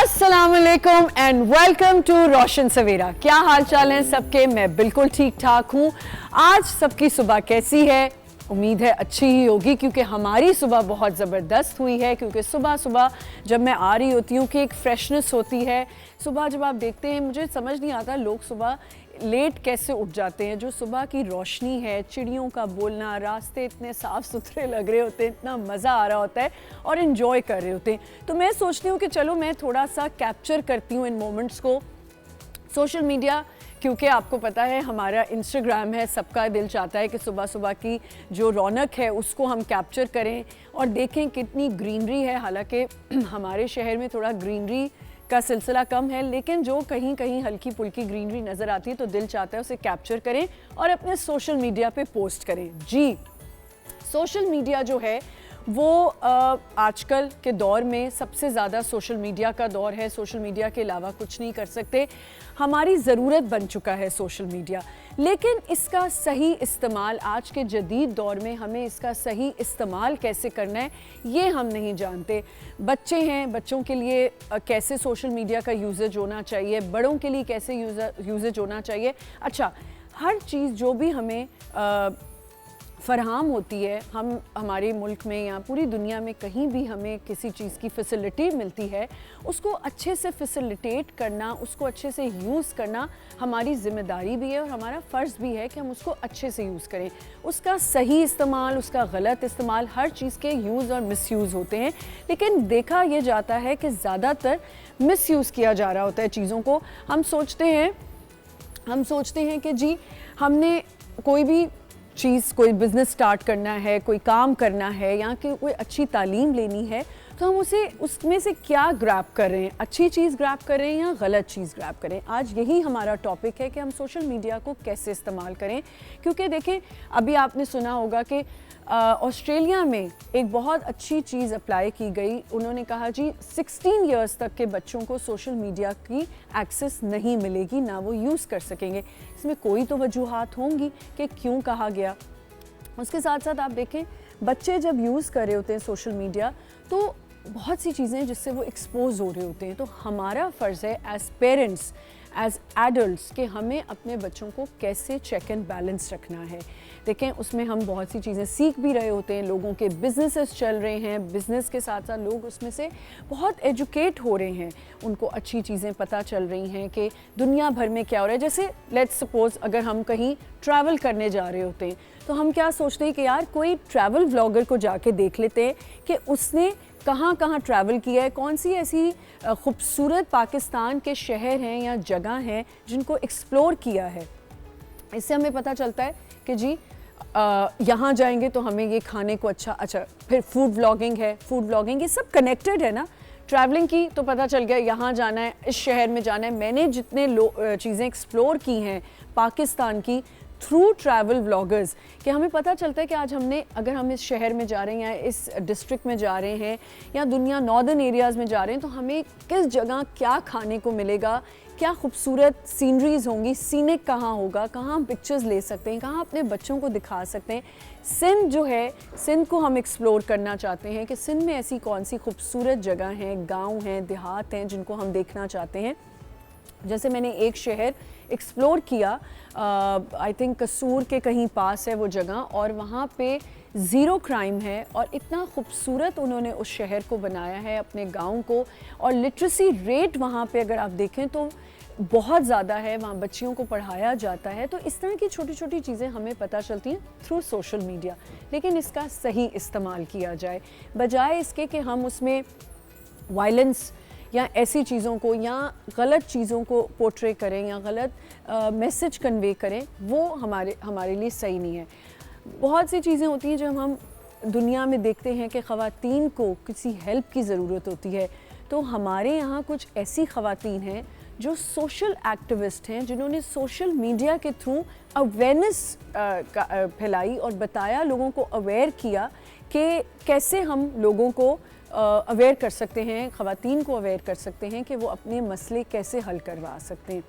अस्सलाम वालेकुम and welcome to रोशन सवेरा। क्या हाल चाल है सबके? मैं बिल्कुल ठीक ठाक हूँ। आज सबकी सुबह कैसी है? उम्मीद है अच्छी ही होगी, क्योंकि हमारी सुबह बहुत ज़बरदस्त हुई है। क्योंकि सुबह सुबह जब मैं आ रही होती हूँ कि एक फ्रेशनेस होती है। सुबह जब आप देखते हैं, मुझे समझ नहीं आता लोग सुबह लेट कैसे उठ जाते हैं। जो सुबह की रोशनी है, चिड़ियों का बोलना, रास्ते इतने साफ़ सुथरे लग रहे होते हैं, इतना मज़ा आ रहा होता है और इन्जॉय कर रहे होते हैं। तो मैं सोचती हूँ कि चलो मैं थोड़ा सा कैप्चर करती हूँ इन मोमेंट्स को। सोशल मीडिया, क्योंकि आपको पता है हमारा इंस्टाग्राम है, सबका दिल चाहता है कि सुबह सुबह की जो रौनक है उसको हम कैप्चर करें और देखें कितनी ग्रीनरी है। हालांकि हमारे शहर में थोड़ा ग्रीनरी का सिलसिला कम है, लेकिन जो कहीं कहीं हल्की फुल्की ग्रीनरी नज़र आती है तो दिल चाहता है उसे कैप्चर करें और अपने सोशल मीडिया पे पोस्ट करें। जी, सोशल मीडिया जो है वो आजकल के दौर में सबसे ज़्यादा सोशल मीडिया का दौर है। सोशल मीडिया के अलावा कुछ नहीं कर सकते, हमारी ज़रूरत बन चुका है सोशल मीडिया। लेकिन इसका सही इस्तेमाल आज के जदीद दौर में हमें इसका सही इस्तेमाल कैसे करना है ये हम नहीं जानते। बच्चे हैं, बच्चों के लिए कैसे सोशल मीडिया का यूजेज होना चाहिए, बड़ों के लिए कैसे यूजेज होना चाहिए। अच्छा, हर चीज़ जो भी हमें फराहम होती है, हम हमारे मुल्क में या पूरी दुनिया में कहीं भी हमें किसी चीज़ की फ़ैसिलिटी मिलती है, उसको अच्छे से फ़ैसिलिटेट करना, उसको अच्छे से यूज़ करना हमारी ज़िम्मेदारी भी है और हमारा फ़र्ज़ भी है कि हम उसको अच्छे से यूज़ करें। उसका सही इस्तेमाल, उसका गलत इस्तेमाल, हर चीज़ के यूज़ और मिसयूज़ होते हैं। लेकिन देखा यह जाता है कि ज़्यादातर मिसयूज़ किया जा रहा होता है चीज़ों को। हम सोचते हैं कि जी हमने कोई भी चीज़, कोई बिज़नेस स्टार्ट करना है, कोई काम करना है या कि कोई अच्छी तालीम लेनी है, तो हम उसमें से क्या ग्रैब कर रहे हैं, अच्छी चीज़ ग्रैब कर रहे हैं या गलत चीज़ ग्रैब करें। आज यही हमारा टॉपिक है कि हम सोशल मीडिया को कैसे इस्तेमाल करें। क्योंकि देखें, अभी आपने सुना होगा कि ऑस्ट्रेलिया में एक बहुत अच्छी चीज़ अप्लाई की गई। उन्होंने कहा जी 16 इयर्स तक के बच्चों को सोशल मीडिया की एक्सेस नहीं मिलेगी, ना वो यूज़ कर सकेंगे। इसमें कोई तो वजूहात होंगी कि क्यों कहा गया। उसके साथ साथ आप देखें, बच्चे जब यूज़ कर रहे होते हैं सोशल मीडिया तो बहुत सी चीज़ें जिससे वो एक्सपोज हो रहे होते हैं। तो हमारा फ़र्ज़ है एज़ पेरेंट्स, एज़ एडल्ट्स कि हमें अपने बच्चों को कैसे चेक एंड बैलेंस रखना है। देखें, उसमें हम बहुत सी चीज़ें सीख भी रहे होते हैं। लोगों के बिजनेसेस चल रहे हैं, बिज़नेस के साथ साथ लोग उसमें से बहुत एजुकेट हो रहे हैं, उनको अच्छी चीज़ें पता चल रही हैं कि दुनिया भर में क्या हो रहा है। जैसे लेट्स सपोज़ अगर हम कहीं ट्रैवल करने जा रहे होते हैं तो हम क्या सोचते हैं कि यार कोई ट्रैवल व्लॉगर को जाके देख लेते हैं कि उसने कहाँ कहाँ ट्रैवल किया है, कौन सी ऐसी खूबसूरत पाकिस्तान के शहर हैं या जगह हैं जिनको एक्सप्लोर किया है। इससे हमें पता चलता है कि जी यहाँ जाएंगे तो हमें ये खाने को अच्छा। फिर फूड व्लॉगिंग है, फूड व्लॉगिंग, ये सब कनेक्टेड है ना। ट्रैवलिंग की तो पता चल गया यहाँ जाना है, इस शहर में जाना है। मैंने जितने चीज़ें एक्सप्लोर की हैं पाकिस्तान की थ्रू ट्रैवल व्लॉगर्स, कि हमें पता चलता है कि आज अगर हम इस शहर में जा रहे हैं या इस डिस्ट्रिक्ट में जा रहे हैं या दुनिया नॉर्दर्न एरियाज़ में जा रहे हैं तो हमें किस जगह क्या खाने को मिलेगा, क्या खूबसूरत सीनरीज़ होंगी, सीनिक कहाँ होगा, कहाँ हम पिक्चर्स ले सकते हैं, कहाँ अपने बच्चों को दिखा सकते हैं। सिंध जो है, सिंध को हम एक्सप्लोर करना चाहते हैं कि सिंध में ऐसी कौन सी खूबसूरत जगह हैं, गाँव हैं, देहात हैं जिनको हम देखना चाहते हैं। जैसे मैंने एक शहर एक्सप्लोर किया, आई थिंक कसूर के कहीं पास है वो जगह, और वहाँ पे ज़ीरो क्राइम है और इतना खूबसूरत उन्होंने उस शहर को बनाया है, अपने गांव को। और लिटरेसी रेट वहाँ पे अगर आप देखें तो बहुत ज़्यादा है, वहाँ बच्चियों को पढ़ाया जाता है। तो इस तरह की छोटी छोटी चीज़ें हमें पता चलती हैं थ्रू सोशल मीडिया। लेकिन इसका सही इस्तेमाल किया जाए, बजाय इसके कि हम उसमें वायलेंस या ऐसी चीज़ों को या गलत चीज़ों को पोर्ट्रे करें या गलत मैसेज कन्वे करें, वो हमारे लिए सही नहीं है। बहुत सी चीज़ें होती हैं जब हम दुनिया में देखते हैं कि ख़वातीन को किसी हेल्प की ज़रूरत होती है, तो हमारे यहाँ कुछ ऐसी ख़वातीन हैं जो सोशल एक्टिविस्ट हैं, जिन्होंने सोशल मीडिया के थ्रू अवेयरनेस फैलाई और बताया, लोगों को अवेयर किया कि कैसे हम लोगों को अवेयर कर सकते हैं, ख़वातीन को अवेयर कर सकते हैं कि वो अपने मसले कैसे हल करवा सकते हैं।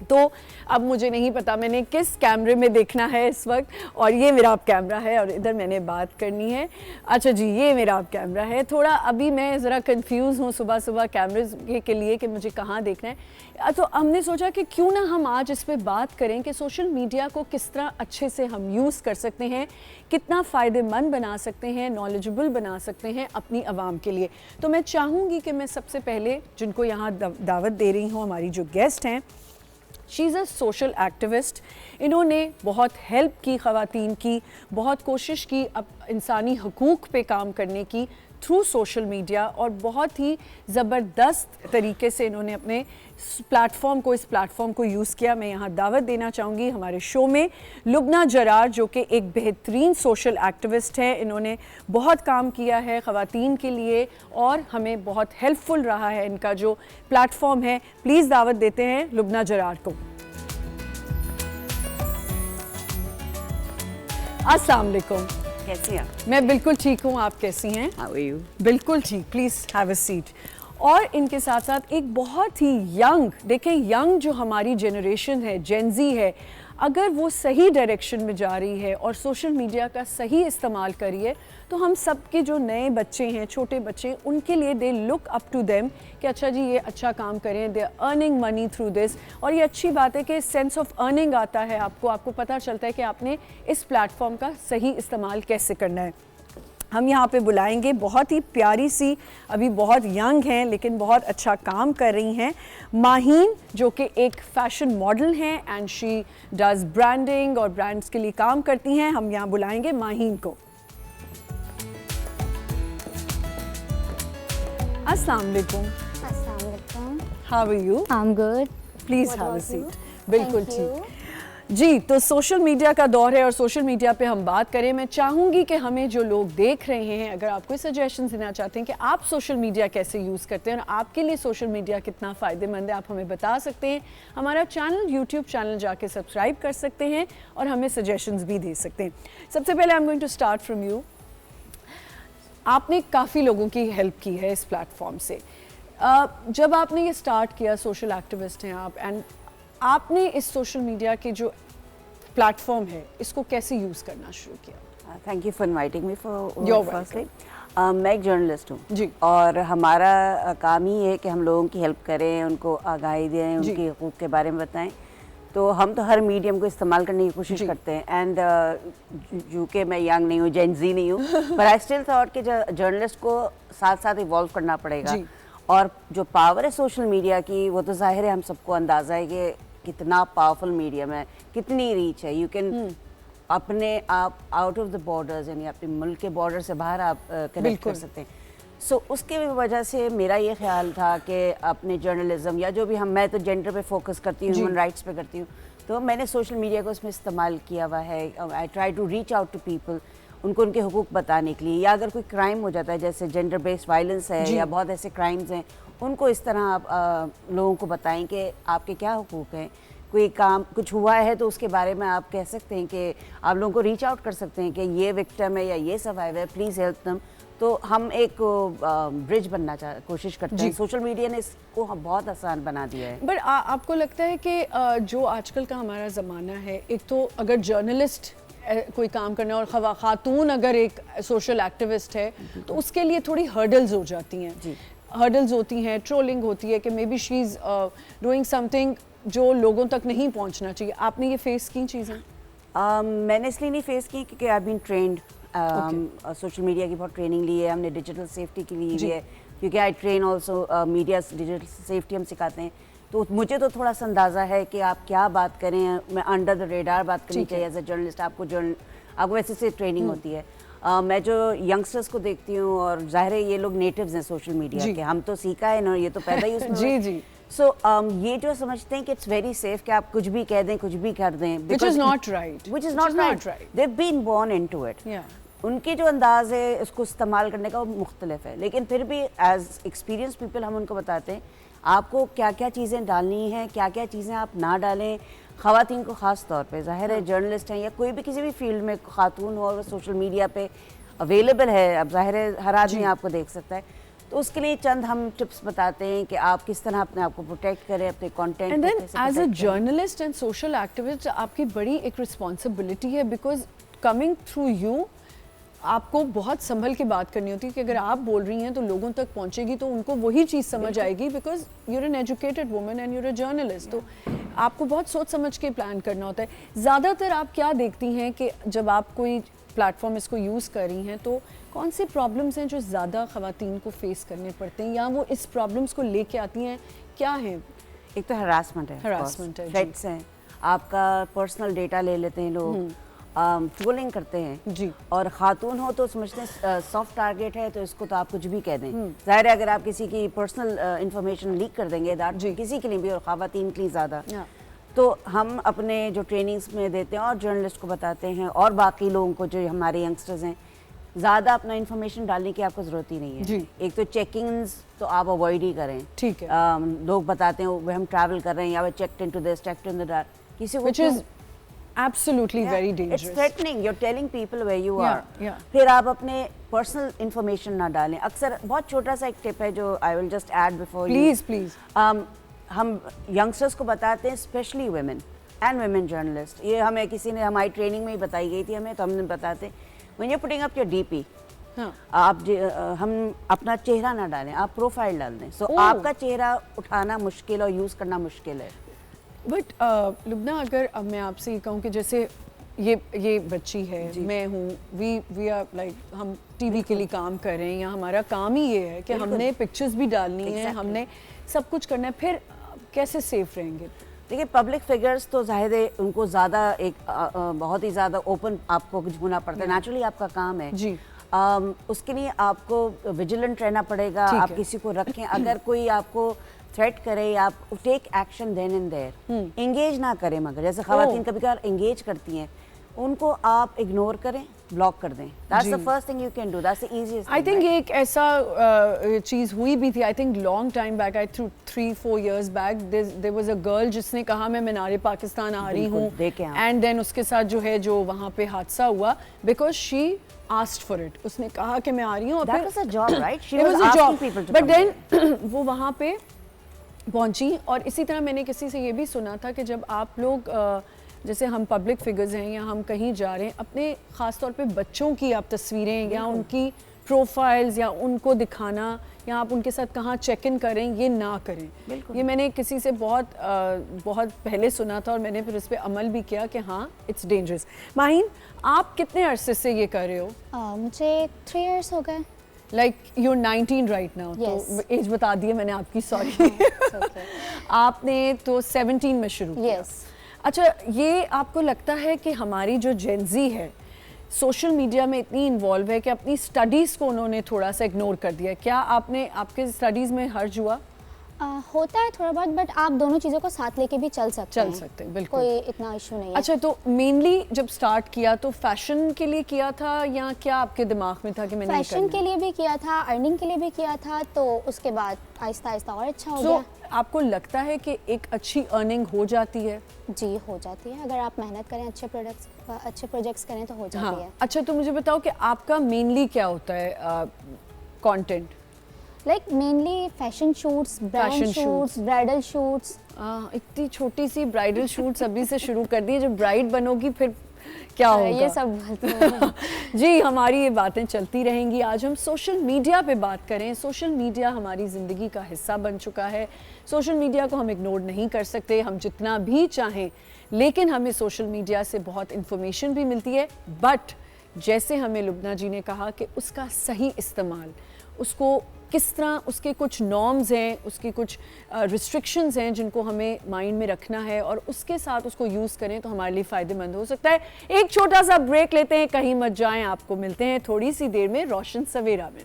तो अब मुझे नहीं पता मैंने किस कैमरे में देखना है इस वक्त, और ये मेरा अब कैमरा है और इधर मैंने बात करनी है। अच्छा जी, ये मेरा अब कैमरा है। थोड़ा अभी मैं ज़रा कंफ्यूज हूँ सुबह सुबह कैमरे के लिए कि मुझे कहाँ देखना है। तो हमने सोचा कि क्यों ना हम आज इस पर बात करें कि सोशल मीडिया को किस तरह अच्छे से हम यूज़ कर सकते हैं, कितना फ़ायदेमंद बना सकते हैं, नॉलेजेबल बना सकते हैं अपनी आवाम के लिए। तो मैं चाहूँगी कि मैं सबसे पहले जिनको यहाँ दावत दे रही हूँ, हमारी जो गेस्ट हैं, she is a social activist. इन्होंने बहुत हेल्प की ख़वातीन की, बहुत कोशिश की अब इंसानी हकूक़ पे काम करने की थ्रू सोशल मीडिया, और बहुत ही ज़बरदस्त तरीके से इन्होंने अपने इस प्लेटफॉर्म को यूज़ किया। मैं यहाँ दावत देना चाहूँगी हमारे शो में लुबना जरार, जो कि एक बेहतरीन सोशल एक्टिविस्ट है। इन्होंने बहुत काम किया है ख़वातीन के लिए और हमें बहुत हेल्पफुल रहा है इनका जो प्लेटफॉर्म है। प्लीज़ दावत देते हैं लुबना जरार को। अस्सलाम वालेकुम। कैसी हैं? मैं बिल्कुल ठीक हूँ, आप कैसी हैं? How are you? बिल्कुल ठीक, प्लीज़ हैव अ सीट। और इनके साथ साथ एक बहुत ही यंग, देखें यंग जो हमारी जनरेशन है, जेनजी है, अगर वो सही डायरेक्शन में जा रही है और सोशल मीडिया का सही इस्तेमाल करिए, तो हम सब के जो नए बच्चे हैं, छोटे बच्चे, उनके लिए they look up to them कि अच्छा जी ये अच्छा काम करें, they are earning money through this. और ये अच्छी बात है कि सेंस ऑफ अर्निंग आता है आपको पता चलता है कि आपने इस प्लेटफॉर्म का सही इस्तेमाल कैसे करना है। हम यहाँ पे बुलाएंगे बहुत ही प्यारी सी, अभी बहुत यंग हैं लेकिन बहुत अच्छा काम कर रही हैं, माहीन, जो कि एक फ़ैशन मॉडल हैं एंड शी डज़ ब्रांडिंग और ब्रांड्स के लिए काम करती हैं। हम यहाँ बुलाएंगे माहीन को। अस्सलाम वालेकुम। अस्सलाम वालेकुम। How are you? I am good. Please What have a about you? Seat. बिल्कुल Thank you. ठीक जी। तो सोशल मीडिया का दौर है और सोशल मीडिया पे हम बात करें, मैं चाहूँगी कि हमें जो लोग देख रहे हैं, अगर आप कोई सजेशन देना चाहते हैं कि आप सोशल मीडिया कैसे यूज़ करते हैं और आपके लिए सोशल मीडिया कितना फ़ायदेमंद है, आप हमें बता सकते हैं। हमारा चैनल, यूट्यूब चैनल जाके सब्सक्राइब कर सकते हैं और हमें सजेशंस भी दे सकते हैं। सबसे पहले I am going to start from you. आपने काफ़ी लोगों की हेल्प की है इस प्लेटफॉर्म से। जब आपने ये स्टार्ट किया, सोशल एक्टिविस्ट हैं आप, एंड आपने इस सोशल मीडिया के जो प्लेटफॉर्म है इसको कैसे यूज़ करना शुरू किया? Thank you for inviting me for You're firstly. मैं एक जर्नलिस्ट हूँ जी। और हमारा काम ही है कि हम लोगों की हेल्प करें, उनको आगाही दें, उनके हकूक़ के बारे में बताएं। तो हम तो हर मीडियम को इस्तेमाल करने की कोशिश करते हैं। एंड चूँकि मैं यंग नहीं हूँ, जेनजी नहीं हूँ, पर आई स्टिल थॉट कि जर्नलिस्ट को साथ साथ इवॉल्व करना पड़ेगा। और जो पावर है सोशल मीडिया की, वो तो जाहिर है हम सबको अंदाज़ा है कि कितना पावरफुल मीडियम है, कितनी रीच है। यू कैन अपने आप आउट ऑफ द बॉर्डर्स, यानी अपने मुल्क के बॉर्डर से बाहर आप कनेक्ट कर सकते हैं। सो उसके वजह से मेरा ये ख्याल था कि अपने जर्नलिज्म या जो भी मैं तो जेंडर पे फोकस करती हूँ, ह्यूमन राइट्स पे करती हूँ, तो मैंने सोशल मीडिया को उसमें इस्तेमाल किया हुआ है। I try to reach out to people, उनको उनके हुकूक बताने के लिए, या अगर कोई क्राइम हो जाता है जैसे जेंडर बेस्ड वायलेंस है या बहुत ऐसे क्राइम्स हैं, उनको इस तरह आप लोगों को बताएं कि आपके क्या हुकूक हैं। कोई काम कुछ हुआ है तो उसके बारे में आप कह सकते हैं कि आप लोगों को रीच आउट कर सकते हैं कि ये विक्टिम है या ये सर्वाइवर है, प्लीज़ हेल्प दम। तो हम एक ब्रिज बनना कोशिश करते हैं। सोशल मीडिया ने इसको बहुत आसान बना दिया है। बट आपको लगता है कि जो आजकल का हमारा ज़माना है, एक तो अगर जर्नलिस्ट कोई काम करना और खातून अगर एक सोशल एक्टिविस्ट है तो उसके लिए थोड़ी हर्डल्स हो जाती हैं जी। हर्डल्स होती हैं, ट्रोलिंग होती है कि may be she is doing something जो लोगों तक नहीं पहुंचना चाहिए। आपने ये फेस की चीज़ें? मैंने इसलिए नहीं फेस की क्योंकि I been trained, social media की बहुत ट्रेनिंग ली है हमने, डिजिटल सेफ्टी की ली है, क्योंकि I train also media digital safety हम सिखाते हैं। तो मुझे तो थोड़ा सा अंदाज़ा है कि आप क्या बात करें, मैं अंडर द रेडार बात करनी चाहिए एज ए जर्नलिस्ट। आपको वैसे से ट्रेनिंग होती है। मैं जो यंगस्टर्स को देखती हूँ, और जाहिर है ये लोग नेटिव्स हैं सोशल मीडिया के, हम तो सीखा है ना, ये तो पैदा ही उसमें जी जी। सो ये जो समझते हैं कि इट्स वेरी सेफ कि आप कुछ भी कह दें, कुछ भी कर दें, which is not right, which is not right. They've been born into it. उनके जो अंदाज है उसको इस्तेमाल करने का वो मुख्तलिफ है, लेकिन फिर भी एज एक्सपीरियंस पीपल हम उनको बताते हैं आपको क्या क्या चीज़ें डालनी हैं, क्या क्या चीज़ें आप ना डालें। ख़वातीन को ख़ास तौर पे, ज़ाहिर है जर्नलिस्ट हैं या कोई भी किसी भी फील्ड में खातून हो और सोशल मीडिया पे अवेलेबल है, अब ज़ाहिर है हर आदमी आपको देख सकता है, तो उसके लिए चंद हम टिप्स बताते हैं कि आप किस तरह अपने आप को प्रोटेक्ट करें, अपने कंटेंट एंड को देन कैसे एज अ protect करें। जर्नलिस्ट एंड सोशल एक्टिविस्ट आपकी बड़ी एक रिस्पॉन्सिबिलिटी है, बिकॉज कमिंग थ्रू यू आपको बहुत संभल के बात करनी होती है कि अगर आप बोल रही हैं तो लोगों तक पहुंचेगी तो उनको वही चीज़ समझ आएगी, because you're an educated woman and you're a journalist. तो आपको बहुत सोच समझ के प्लान करना होता है। ज़्यादातर आप क्या देखती हैं कि जब आप कोई प्लेटफॉर्म इसको यूज़ कर रही हैं तो कौन से प्रॉब्लम्स हैं जो ज़्यादा ख़वातीन को फेस करने पड़ते हैं, या वो इस प्रॉब्लम्स को लेके आती हैं, क्या हैं? एक तो हरासमेंट है, Harassment है, जी। थ्रेट्स हैं, आपका पर्सनल डेटा ले लेते हैं लोग, ट्रोलिंग करते हैं जी। और खातून हो तो समझते हैं सॉफ्ट टारगेट है तो इसको तो आप कुछ भी कह दें। जाहिर है अगर आप किसी की पर्सनल इंफॉर्मेशन लीक कर देंगे दैट किसी के लिए भी और ख़वातीन के लिए ज़्यादा, तो हम अपने जो ट्रेनिंग्स में देते हैं और जर्नलिस्ट को बताते हैं और बाकी लोगों को जो हमारे यंगस्टर्स हैं, ज़्यादा अपना इन्फॉर्मेशन डालने की आपको ज़रूरत ही नहीं है। जी। एक तो चेकिंग्स तो आप अवॉइड ही करें। ठीक है। लोग बताते हैं वो हम ट्रैवल कर रहे हैं या वे checked into this, checked in that, किसी को Which is absolutely very dangerous. It's threatening. You're telling people where you Yeah, are. yeah. फिर आप अपने पर्सनल इंफॉर्मेशन ना डालें। अक्सर बहुत छोटा सा एक टिप है जो I will just add before you. Please, please. हम यंगस्टर्स को बताते हैं, specially women and women journalist, ये हमें किसी ने हमारी ट्रेनिंग में ही बताई गई थी हमें, तो हमने बताते हैं when you putting up your DP, हाँ। हम अपना चेहरा ना डालें, आप प्रोफाइल डाल दें। सो ओह। आपका चेहरा उठाना मुश्किल और यूज़ करना मुश्किल है। बट लुबना, अगर अब मैं आपसे ये कहूँ कि जैसे ये बच्ची है, मैं हूँ, वी आर लाइक, हम टीवी के लिए काम कर रहे हैं या हमारा काम ही ये है कि हमने पिक्चर्स भी डालनी है, हमने सब कुछ करना है, फिर कैसे सेफ रहेंगे? देखिए पब्लिक फिगर्स तो जाहिर है उनको ज़्यादा एक बहुत ही ज़्यादा ओपन आपको होना पड़ता है, नेचुरली आपका काम है जी। उसके लिए आपको विजिलेंट रहना पड़ेगा, ठीक आप है। किसी को रखें, अगर कोई आपको थ्रेट करे आप take action then and there, engage ना करें, मगर जैसे खवातीन कभी कभार एंगेज करती हैं उनको आप इग्नोर करें, ब्लॉक कर दें। That's the first thing you can do, that's the easiest. I think एक ऐसा चीज़ हुई भी थी, I think long time back, I through 3-4 years back, there was a girl जिसने कहा मैं मीनारे पाकिस्तान आ रही हूँ, एंड देन उसके साथ जो वहाँ पे हादसा हुआ because she asked for it, उसने कहा कि मैं आ रही हूँ, और That was a job, right? She it was was a asking job, people to but come then वो वहाँ पे पहुंची। और इसी तरह मैंने किसी से ये भी सुना था कि जब आप लोग जैसे हम पब्लिक फिगर्स हैं या हम कहीं जा रहे हैं, अपने ख़ास तौर पे बच्चों की आप तस्वीरें या उनकी प्रोफाइल्स या उनको दिखाना या आप उनके साथ कहाँ चेक इन करें, ये ना करें। ये मैंने किसी से बहुत पहले सुना था और मैंने फिर उस पर अमल भी किया कि हाँ इट्स डेंजरस। माहीन, आप कितने अरसे से ये कर रहे हो? मुझे 3 years हो गए। लाइक you're 19 राइट नाउ, तो एज बता दी है मैंने आपकी, सॉरी। आपने तो 17 में शुरू किया। Yes. अच्छा, ये आपको लगता है कि हमारी जो जेनजी है सोशल मीडिया में इतनी इन्वॉल्व है कि अपनी स्टडीज़ को उन्होंने थोड़ा सा इग्नोर कर दिया? क्या आपके स्टडीज़ में हर्ज हुआ? होता है थोड़ा बहुत, बट आप दोनों चीज़ों को साथ लेके भी चल सकते हैं, बिल्कुल, कोई इतना इशू नहीं है। अच्छा, तो मेनली जब स्टार्ट किया तो फैशन के लिए किया था या क्या आपके दिमाग में था कि मैंने फैशन के लिए भी किया था, अर्निंग के लिए भी किया था, तो उसके बाद आहिस्ता आहिस्ता और अच्छा हो गया। आपको लगता है कि एक अच्छी अर्निंग हो जाती है? जी हो जाती है, अगर आप मेहनत करें, अच्छे प्रोजेक्ट्स करें तो हो जाती है। अच्छा, तो मुझे बताओ कि आपका मेनली क्या होता है content? Like mainly fashion shoots, brand shoots, bridal shoots. इतनी छोटी सी ब्राइडल शूट्स अभी से शुरू कर दिए, जब ब्राइड बनोगी फिर क्या होगा? ये सब बोलते हैं। जी, हमारी ये बातें चलती रहेंगी। आज हम सोशल मीडिया पे बात करें। सोशल मीडिया हमारी ज़िंदगी का हिस्सा बन चुका है। सोशल मीडिया को हम इग्नोर नहीं कर सकते, हम जितना भी चाहें, लेकिन हमें सोशल मीडिया से बहुत इन्फॉर्मेशन भी मिलती है। बट जैसे हमें लुबना जी ने कहा कि उसका सही इस्तेमाल, उसको किस तरह, उसके कुछ नॉर्म्स हैं, उसकी कुछ रिस्ट्रिक्शंस हैं जिनको हमें माइंड में रखना है और उसके साथ उसको यूज़ करें तो हमारे लिए फ़ायदेमंद हो सकता है। एक छोटा सा ब्रेक लेते हैं, कहीं मत जाएं, आपको मिलते हैं थोड़ी सी देर में रोशन सवेरा में।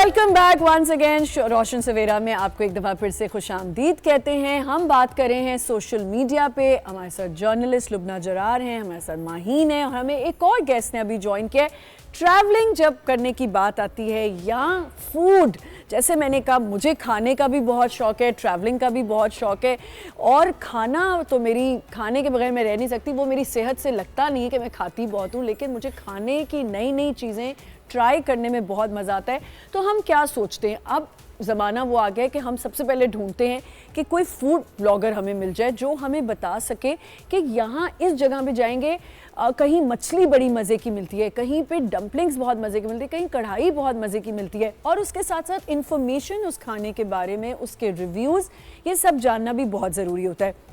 Welcome back once again. Roshan Savera में आपको एक दफ़ा फिर से खुशामदीद कहते हैं। हम बात कर रहे हैं सोशल मीडिया पे। हमारे साथ जर्नलिस्ट लुबना जरार हैं, हमारे साथ माहीन है, और हमें एक और गेस्ट ने अभी ज्वाइन किया है। ट्रैवलिंग जब करने की बात आती है या फूड, जैसे मैंने कहा मुझे खाने का भी बहुत शौक है, ट्रैवलिंग का भी बहुत शौक है, और खाना तो मेरी खाने के बगैर मैं रह नहीं सकती। वो मेरी सेहत से लगता नहीं है कि मैं खाती बहुत हूँ, लेकिन मुझे खाने की नई नई चीज़ें ट्राई करने में बहुत मज़ा आता है। तो हम क्या सोचते हैं, अब ज़माना वो आ गया है कि हम सबसे पहले ढूंढते हैं कि कोई फूड ब्लॉगर हमें मिल जाए जो हमें बता सके कि यहाँ इस जगह पे जाएंगे, कहीं मछली बड़ी मज़े की मिलती है, कहीं पे डम्पलिंग्स बहुत मज़े की मिलती है, कहीं कढ़ाई बहुत मज़े की मिलती है, और उसके साथ साथ इन्फॉर्मेशन उस खाने के बारे में, उसके रिव्यूज़, ये सब जानना भी बहुत ज़रूरी होता है।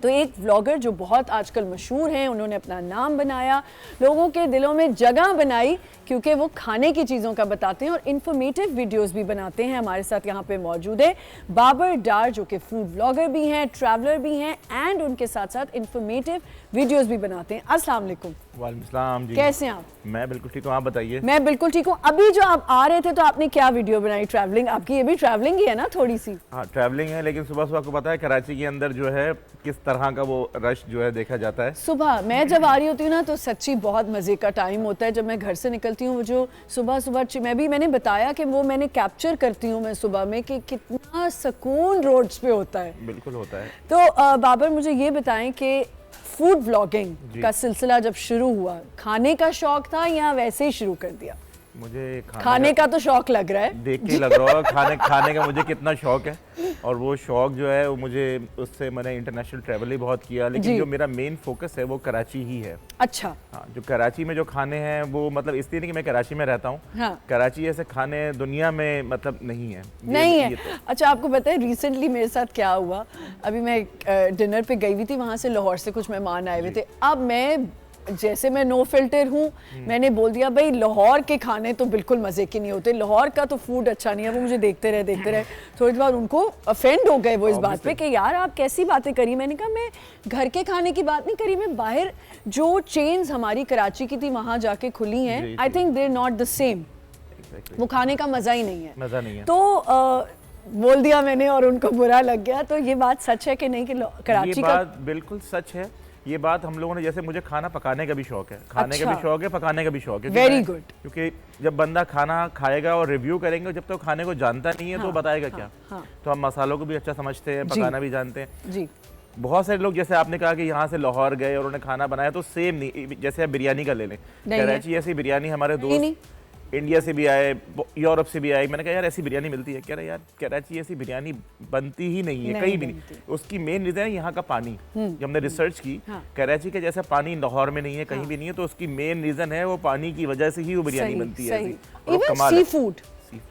तो एक व्लॉगर जो बहुत आजकल मशहूर हैं, उन्होंने अपना नाम बनाया, लोगों के दिलों में जगह बनाई, क्योंकि वो खाने की चीज़ों का बताते हैं और इन्फॉर्मेटिव वीडियोस भी बनाते हैं। हमारे साथ यहाँ पे मौजूद है बाबर डार, जो कि फूड व्लॉगर भी हैं, ट्रैवलर भी हैं, एंड उनके साथ साथ इन्फॉर्मेटिव वीडियोस भी बनाते हैं। अस्सलाम वालेकुम। वालेकुम सलाम जी। कैसे हैं आप? मैं बिल्कुल ठीक हूँ, आप बताइए। मैं बिल्कुल ठीक हूँ। अभी जो आप आ रहे थे तो आपने क्या वीडियो बनाई? ट्रैवलिंग, आपकी ये भी ट्रैवलिंग ही है ना थोड़ी सी? हाँ, ट्रैवलिंग है, लेकिन सुबह सुबह आपको पता है कराची के अंदर जो है किस तरह का वो रश जो है देखा जाता है। सुबह मैं जब आ रही होती हूँ ना तो सच्ची बहुत मज़े का टाइम होता है। जब मैं घर से निकलती हूँ, वो जो सुबह सुबह मैंने बताया कि वो मैंने कैप्चर करती हूँ मैं सुबह में, कि कितना सुकून रोड्स पे होता है। बिल्कुल होता है। तो बाबर, मुझे ये बताएं कि फूड व्लॉगिंग का सिलसिला जब शुरू हुआ, खाने का शौक था या वैसे ही शुरू कर दिया? मुझे खाने का तो शौक लग रहा है, देख के लग रहा है खाने का मुझे कितना शौक है, और वो शौक जो है वो मुझे, उससे मैंने इंटरनेशनल ट्रैवल ही बहुत किया, लेकिन जो मेरा मेन फोकस है वो कराची ही है। अच्छा। हाँ, जो कराची में जो खाने हैं वो मतलब इसलिए नहीं कि मैं कराची में रहता हूँ। हाँ। कराची ऐसे खाने दुनिया में मतलब नहीं है। नहीं है। अच्छा, आपको पता है रिसेंटली मेरे साथ क्या हुआ? अभी मैं डिनर पे गई हुई थी, वहाँ से लाहौर से कुछ मेहमान आए हुए थे। अब मैं नो फिल्टर हूँ, मैंने बोल दिया भाई लाहौर के खाने तो बिल्कुल मज़े के नहीं होते, लाहौर का तो फूड अच्छा नहीं है। वो मुझे देखते रहे। थोड़ी देर बाद उनको ऑफेंड हो गए वो इस बात पे कि यार आप कैसी बातें करी। मैंने कहा मैं घर के खाने की बात नहीं करी, मैं बाहर जो चेन्स हमारी कराची की थी वहाँ जाके खुली हैं, I think they are not the same. वो खाने का मज़ा ही नहीं है। मज़ा नहीं है। तो बोल दिया मैंने और उनको बुरा लग गया। तो ये बात सच है कि नहीं कि कराची का? बिल्कुल सच है ये बात। हम लोगों ने, जैसे मुझे खाना पकाने का भी शौक है, खाने का भी शौक है, पकाने का भी शौक है। Very good. क्योंकि जब बंदा खाना खाएगा और रिव्यू करेंगे, जब तक तो खाने को जानता नहीं है तो बताएगा क्या। तो हम मसालों को भी अच्छा समझते हैं, पकाना भी जानते हैं जी। बहुत सारे लोग, जैसे आपने कहा कि यहाँ से लाहौर गए और उन्होंने खाना बनाया, तो सेम नहीं। जैसे आप बिरयानी का ले लें, कराची ऐसी बिरयानी, हमारे दोस्त इंडिया से भी आए, यूरोप से भी आए, मैंने कहा यार ऐसी बिरयानी मिलती है? कह रहे यार कराची ऐसी बिरयानी बनती ही नहीं है, कहीं भी नहीं। उसकी मेन रीजन है यहाँ का पानी। जब हमने रिसर्च की, कराची के जैसा पानी लाहौर में नहीं है, कहीं भी नहीं है, तो उसकी मेन रीजन है वो पानी की वजह से ही वो बिरयानी बनती है। Even seafood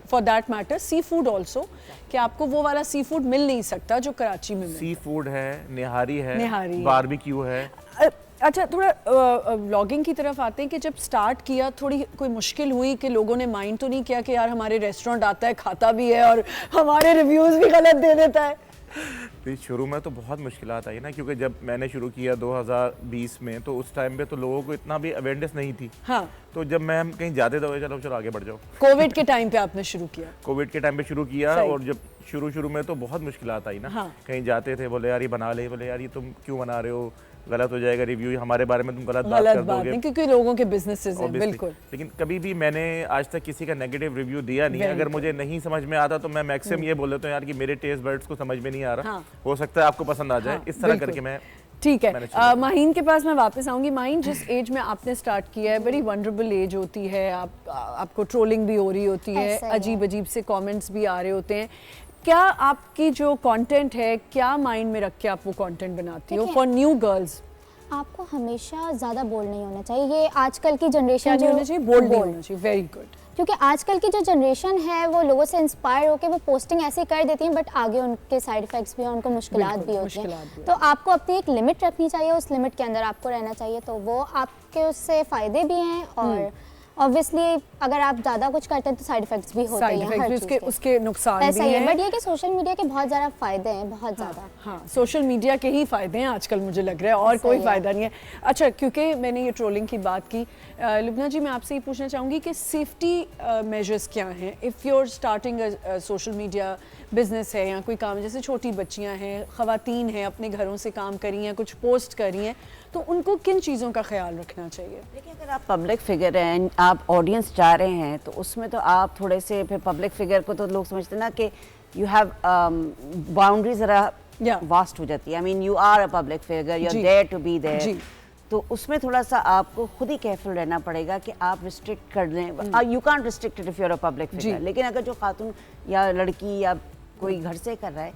for that matter, seafood also, कि आपको वो वाला सी फूड मिल नहीं सकता जो कराची में मिलता है। सी फूड है, निहारी है, बारबेक्यू है। अच्छा, थोड़ा व्लॉगिंग की तरफ आते हैं कि जब स्टार्ट किया थोड़ी कोई मुश्किल हुई कि लोगों ने माइंड तो नहीं किया कि यार हमारे रेस्टोरेंट आता है, खाता भी है और हमारे रिव्यूज़ भी गलत दे देता है? तो शुरू में तो बहुत मुश्किलात आई ना, क्योंकि जब मैंने शुरू किया 2020 में, तो उस टाइम पे तो लोगों को इतना भी अवेयरनेस नहीं थी। हाँ। तो जब मैं हम कहीं जाते थे, चलो आगे बढ़ जाओ। कोविड के टाइम पे आपने शुरू किया? कोविड के टाइम पे शुरू किया, और जब शुरू में तो बहुत मुश्किलात आई ना। हाँ। कहीं जाते थे, बोले यार ये बना ले, बोले यार ये तुम क्यों बना रहे हो, गलत हो जाएगा रिव्यू, हमारे बारे में तुम गलत बात कर दोगे, क्योंकि लोगों के बिजनेसेस हैं। बिल्कुल। लेकिन कभी भी मैंने आज तक किसी का नेगेटिव रिव्यू दिया नहीं। अगर मुझे नहीं समझ में आता तो मैं मैक्सिमम ये बोल देता हूँ यार कि मेरे टेस्ट बर्ड्स को समझ में नहीं आ रहा, हो सकता है आपको पसंद आ जाए। इस तरह करके मैं ठीक है। माहीन के पास मैं वापस आऊंगी। माहीन, जिस एज में आपने स्टार्ट किया है, बड़ी वंडरेबल एज होती है, आपको ट्रोलिंग भी हो रही होती है, अजीब अजीब से कमेंट्स भी आ रहे होते हैं। क्या आपकी जो कंटेंट है, क्या माइंड में रख के आप वो कंटेंट बनाती हो फॉर न्यू गर्ल्स? आपको हमेशा ज़्यादा बोल्ड नहीं होना चाहिए। ये आजकल की जनरेशन जो होना चाहिए, बोल्ड होना चाहिए। Very good. क्योंकि आजकल की जो जनरेशन है वो लोगों से इंस्पायर होकर वो पोस्टिंग ऐसे कर देती हैं, बट आगे उनके साइड इफ़ेक्ट्स भी हैं, उनको मुश्किलात भी होती हैं। तो आपको अपनी एक लिमिट रखनी चाहिए, उस लिमिट के अंदर आपको रहना चाहिए, तो वो आपके उससे फ़ायदे भी हैं और ऑब्वियसली अगर आप ज़्यादा कुछ करते हैं तो साइड इफेक्ट्स भी होते साइड हैं, इफेक्ट हर भी चीज़ उसके के। उसके नुकसान ऐसा भी ही है, हैं। बट ये कि सोशल मीडिया के बहुत ज़्यादा फ़ायदे हैं, बहुत ज़्यादा। हाँ, सोशल मीडिया के ही फायदे हैं आजकल, मुझे लग रहा है, और कोई है। फायदा नहीं है। अच्छा, क्योंकि मैंने ये ट्रोलिंग की बात की, लुबना जी मैं आपसे ये पूछना चाहूँगी कि सेफ्टी मेजर्स क्या हैं if you are starting social media business है या कोई काम, जैसे छोटी बच्चियां हैं, ख़वातीन हैं, अपने घरों से काम कर रही हैं, कुछ पोस्ट कर रही हैं, तो उनको किन चीज़ों का ख्याल रखना चाहिए? देखिए, अगर आप पब्लिक फिगर हैं, आप ऑडियंस चाह रहे हैं, तो उसमें तो आप थोड़े से, फिर पब्लिक फिगर को तो लोग समझते हैं ना कि यू हैव बाउंड्री ज़रा वास्ट हो जाती है। I mean you are a public figure, you are there to be there, तो उसमें थोड़ा सा आपको खुद ही केयरफुल रहना पड़ेगा कि आप रिस्ट्रिक्ट कर दें। You can't restrict it if you are a public figure, लेकिन अगर जो खातून या लड़की या कोई घर से कर रहा है,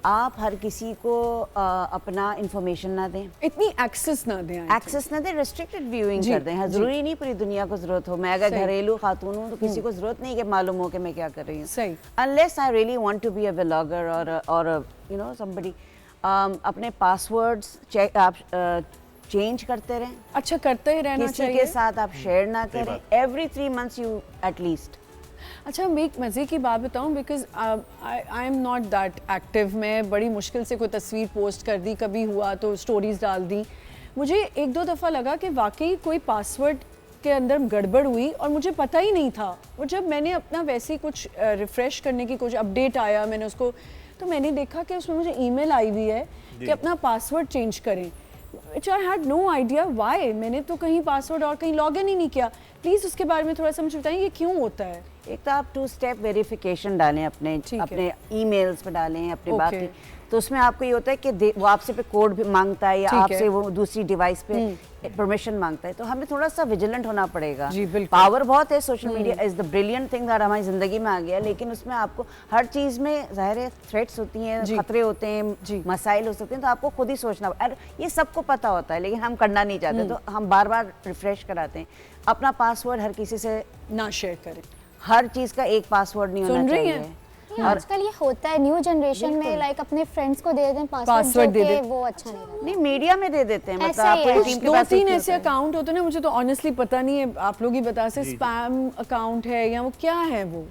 आप हर किसी को अपना इंफॉर्मेशन ना दें, इतनी एक्सेस ना दें, एक्सेस ना दें, रेस्ट्रिक्टेड व्यूइंग कर दें। हाँ, जरूरी नहीं पूरी दुनिया को जरूरत हो। मैं अगर घरेलू खातून हूँ तो किसी को जरूरत नहीं कि मालूम हो कि मैं क्या कर रही हूँ। सही। Unless I really want to be a vlogger और यू नो समबडी, अपने पासवर्ड्स आप चेंज करते रहें। अच्छा, करते ही रहना किसी चाहिए। के साथ आप शेयर ना करें। Every 3 months you at least. अच्छा, मैं एक मज़े की बात बताऊं, because I am not that active. मैं बड़ी मुश्किल से कोई तस्वीर पोस्ट कर दी, कभी हुआ तो स्टोरीज डाल दी। मुझे 1-2 दफ़ा लगा कि वाकई कोई पासवर्ड के अंदर गड़बड़ हुई और मुझे पता ही नहीं था। और जब मैंने अपना वैसे ही कुछ रिफ़्रेश करने की कुछ अपडेट आया, मैंने उसको, तो मैंने देखा कि उसमें मुझे ईमेल आई हुई है कि अपना पासवर्ड चेंज करें। Which I had no idea why। मैंने तो कहीं पासवर्ड और कहीं लॉगिन ही नहीं किया। प्लीज़ उसके बारे में थोड़ा सा मुझे बताएं, ये क्यों होता है? एक तो आप 2 स्टेप वेरिफिकेशन डालें अपने ईमेल्स पे डालें, अपने बाकी, तो उसमें आपको ये होता है कि वो आपसे पे कोड भी मांगता है या आपसे वो दूसरी डिवाइस पे परमिशन मांगता है, तो हमें थोड़ा सा विजिलेंट होना पड़ेगा। पावर बहुत है, social media is the brilliant thing that हमारी जिंदगी में आ गया, लेकिन उसमें आपको हर चीज़ में ज़ाहिर है थ्रेट्स होती हैं, खतरे होते हैं, मसाइल हो सकते हैं, तो आपको खुद ही सोचना। और ये सबको पता होता है लेकिन हम करना नहीं चाहते, तो हम बार बार रिफ्रेश कराते हैं। अपना पासवर्ड हर किसी से ना शेयर करें। हर चीज़ का एक पासवर्ड नहीं होना चाहिए। और आजकल ये होता है न्यू जनरेशन में, लाइक अपने फ्रेंड्स को दे दें पासवर्ड दे दें, वो अच्छा नहीं लगता। नहीं, मीडिया में दे देते हैं, मतलब ऐसा ही आपको है। टीम के 2-3 ऐसे अकाउंट होते हैं ना, मुझे तो ऑनेस्टली पता नहीं है, आप लोग ही बता सकते, स्पैम अकाउंट है या वो क्या है वो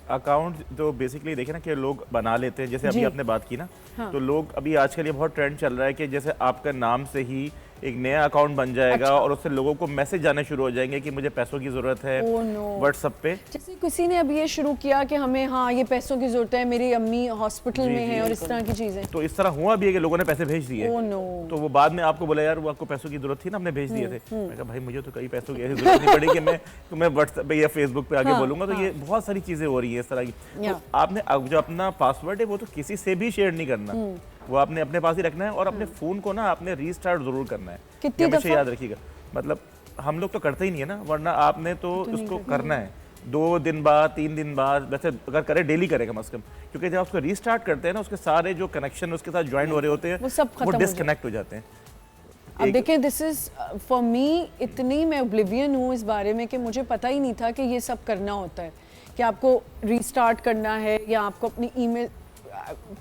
अकाउंट? तो बेसिकली देखें ना कि लोग बना लेते हैं, जैसे अभी आपने बात की ना, तो लोग अभी आजकल ये बहुत ट्रेंड चल रहा है कि जैसे आपका नाम से ही एक नया अकाउंट बन जाएगा। अच्छा। और उससे लोगों को मैसेज आने शुरू हो जाएंगे कि मुझे पैसों की जरूरत है व्हाट्सएप पे। जैसे किसी ने अभी ये शुरू किया कि हमें हाँ ये पैसों की जरूरत है, मेरी अम्मी हॉस्पिटल में है और इस तरह की चीजें। तो इस तरह हुआ भी है कि लोगों ने पैसे भेज दिए। तो वो बाद में आपको बोला यार वो आपको पैसों की जरूरत थी ना, हमने भेज दिए थे। मैं कहा भाई मुझे तो कई पैसों की ऐसी जरूरत नहीं पड़ी कि मैं व्हाट्सएप पे या फेसबुक पे आगे बोलूंगा। तो ये बहुत सारी चीजें हो रही है इस तरह की। तो आपने जो अपना पासवर्ड है वो तो किसी से भी शेयर नहीं करना, वो आपने अपने पास ही रखना है। और अपने फोन को ना आपने रीस्टार्ट जरूर करना है, कितनी दफा याद रखिएगा। मतलब हम लोग तो करते ही नहीं है ना, वरना आपने तो उसको करना है 2 दिन बाद, 3 दिन बाद, वैसे अगर करें डेली करें कम से कम, क्योंकि जब उसको रीस्टार्ट करते हैं ना, उसके सारे जो कनेक्शन उसके साथ ज्वाइन हो रहे होते हैं वो डिस्कनेक्ट हो जाते हैं। अब देखिए, दिस इज फॉर मी, इतनी मैं ओब्लिवियन हूँ इस बारे में कि मुझे पता ही नहीं था कि ये सब करना होता है, कि आपको रीस्टार्ट करना है या आपको अपनी ईमेल,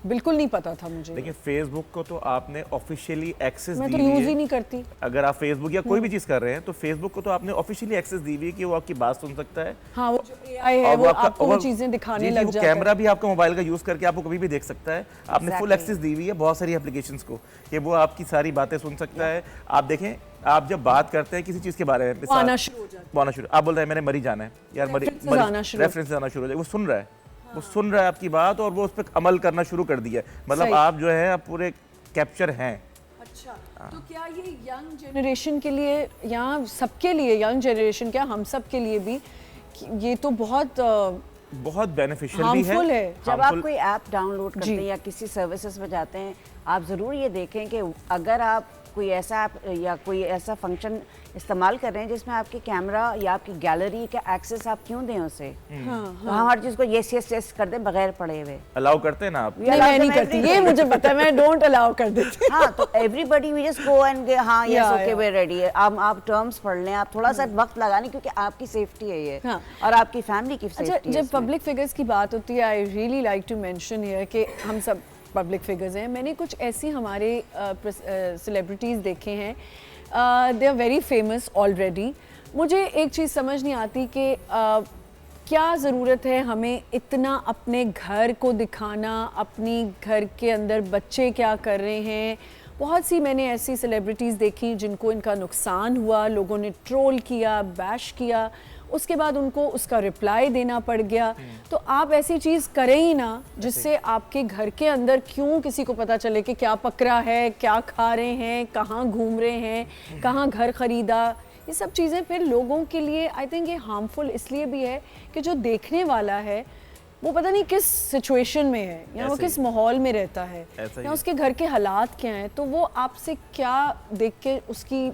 बिल्कुल नहीं पता था मुझे। देखिए, फेसबुक को तो आपने ऑफिशियली एक्सेस दी मैं हुई तो है। यूज ही नहीं करती। अगर आप फेसबुक या कोई भी चीज कर रहे हैं तो फेसबुक को तो आपने ऑफिशियली एक्सेस दी हुई है कि वो आपकी बात सुन सकता है। हाँ, वो जो AI है वो आपको वो चीजें दिखाने लग जाता है। कैमरा भी आपका मोबाइल का यूज करके आपको कभी भी देख सकता है। आपने फुल एक्सेस दी हुई है बहुत सारी एप्लीकेशंस को कि वो आपकी सारी बातें सुन सकता है। आप देखें, आप जब बात करते हैं किसी चीज के बारे में, आना शुरू, आप बोल रहे हैं मैंने मरी जाना है यार, रेफरेंस आना शुरू हो जाए, वो सुन रहा है, वो सुन रहा है आपकी बात और वो उस पर अमल करना शुरू कर दिया है। मतलब आप जो है आप पूरे कैप्चर हैं। अच्छा, तो क्या ये यंग जनरेशन के लिए या सबके लिए, यंग जनरेशन क्या हम सब के लिए भी ये तो बहुत बेनिफिशियल भी है। जब आप कोई ऐप डाउनलोड करते हैं या किसी सर्विसेज में जाते हैं, आप ज़रूर ये देखें कि अगर आप कोई ऐसा ऐप या कोई ऐसा फंक्शन इस्तेमाल कर रहे हैं जिसमें आपके कैमरा या आपकी गैलरी का एक्सेस आप क्यों दें उसे। तो हम हर चीज़ को यस यस यस कर दें बगैर पढ़े हुए। अलाउ करते हैं ना आप? नहीं, मैं नहीं करती, ये मुझे पता है, मैं डोंट अलाउ कर देती। हाँ, तो everybody we just go and हाँ यस ओके वी रेडी है। आप टर्म्स पढ़ लें, आप थोड़ा सा वक्त लगाने, क्योंकि आपकी सेफ्टी है ये और आपकी फैमिली की सेफ्टी है। अच्छा, जब पब्लिक फिगर्स की बात होती है, I really like to mention here कि हम सब पब्लिक फिगर्स हैं। मैंने कुछ ऐसी हमारे सेलिब्रिटीज़ देखे हैं, they are very famous already, मुझे एक चीज़ समझ नहीं आती कि क्या ज़रूरत है हमें इतना अपने घर को दिखाना, अपनी घर के अंदर बच्चे क्या कर रहे हैं। बहुत सी मैंने ऐसी सेलिब्रिटीज़ देखी जिनको इनका नुकसान हुआ, लोगों ने ट्रोल किया, बैश किया, उसके बाद उनको उसका रिप्लाई देना पड़ गया। तो आप ऐसी चीज़ करें ही ना जिससे आपके घर के अंदर क्यों किसी को पता चले कि क्या पक रहा है, क्या खा रहे हैं, कहाँ घूम रहे हैं, कहाँ घर ख़रीदा। ये सब चीज़ें फिर लोगों के लिए आई थिंक ये हार्मफुल इसलिए भी है कि जो देखने वाला है वो पता नहीं किस सिचुएशन में है या वो किस माहौल में रहता है या उसके घर के हालात क्या हैं, तो वो आपसे क्या देख के उसकी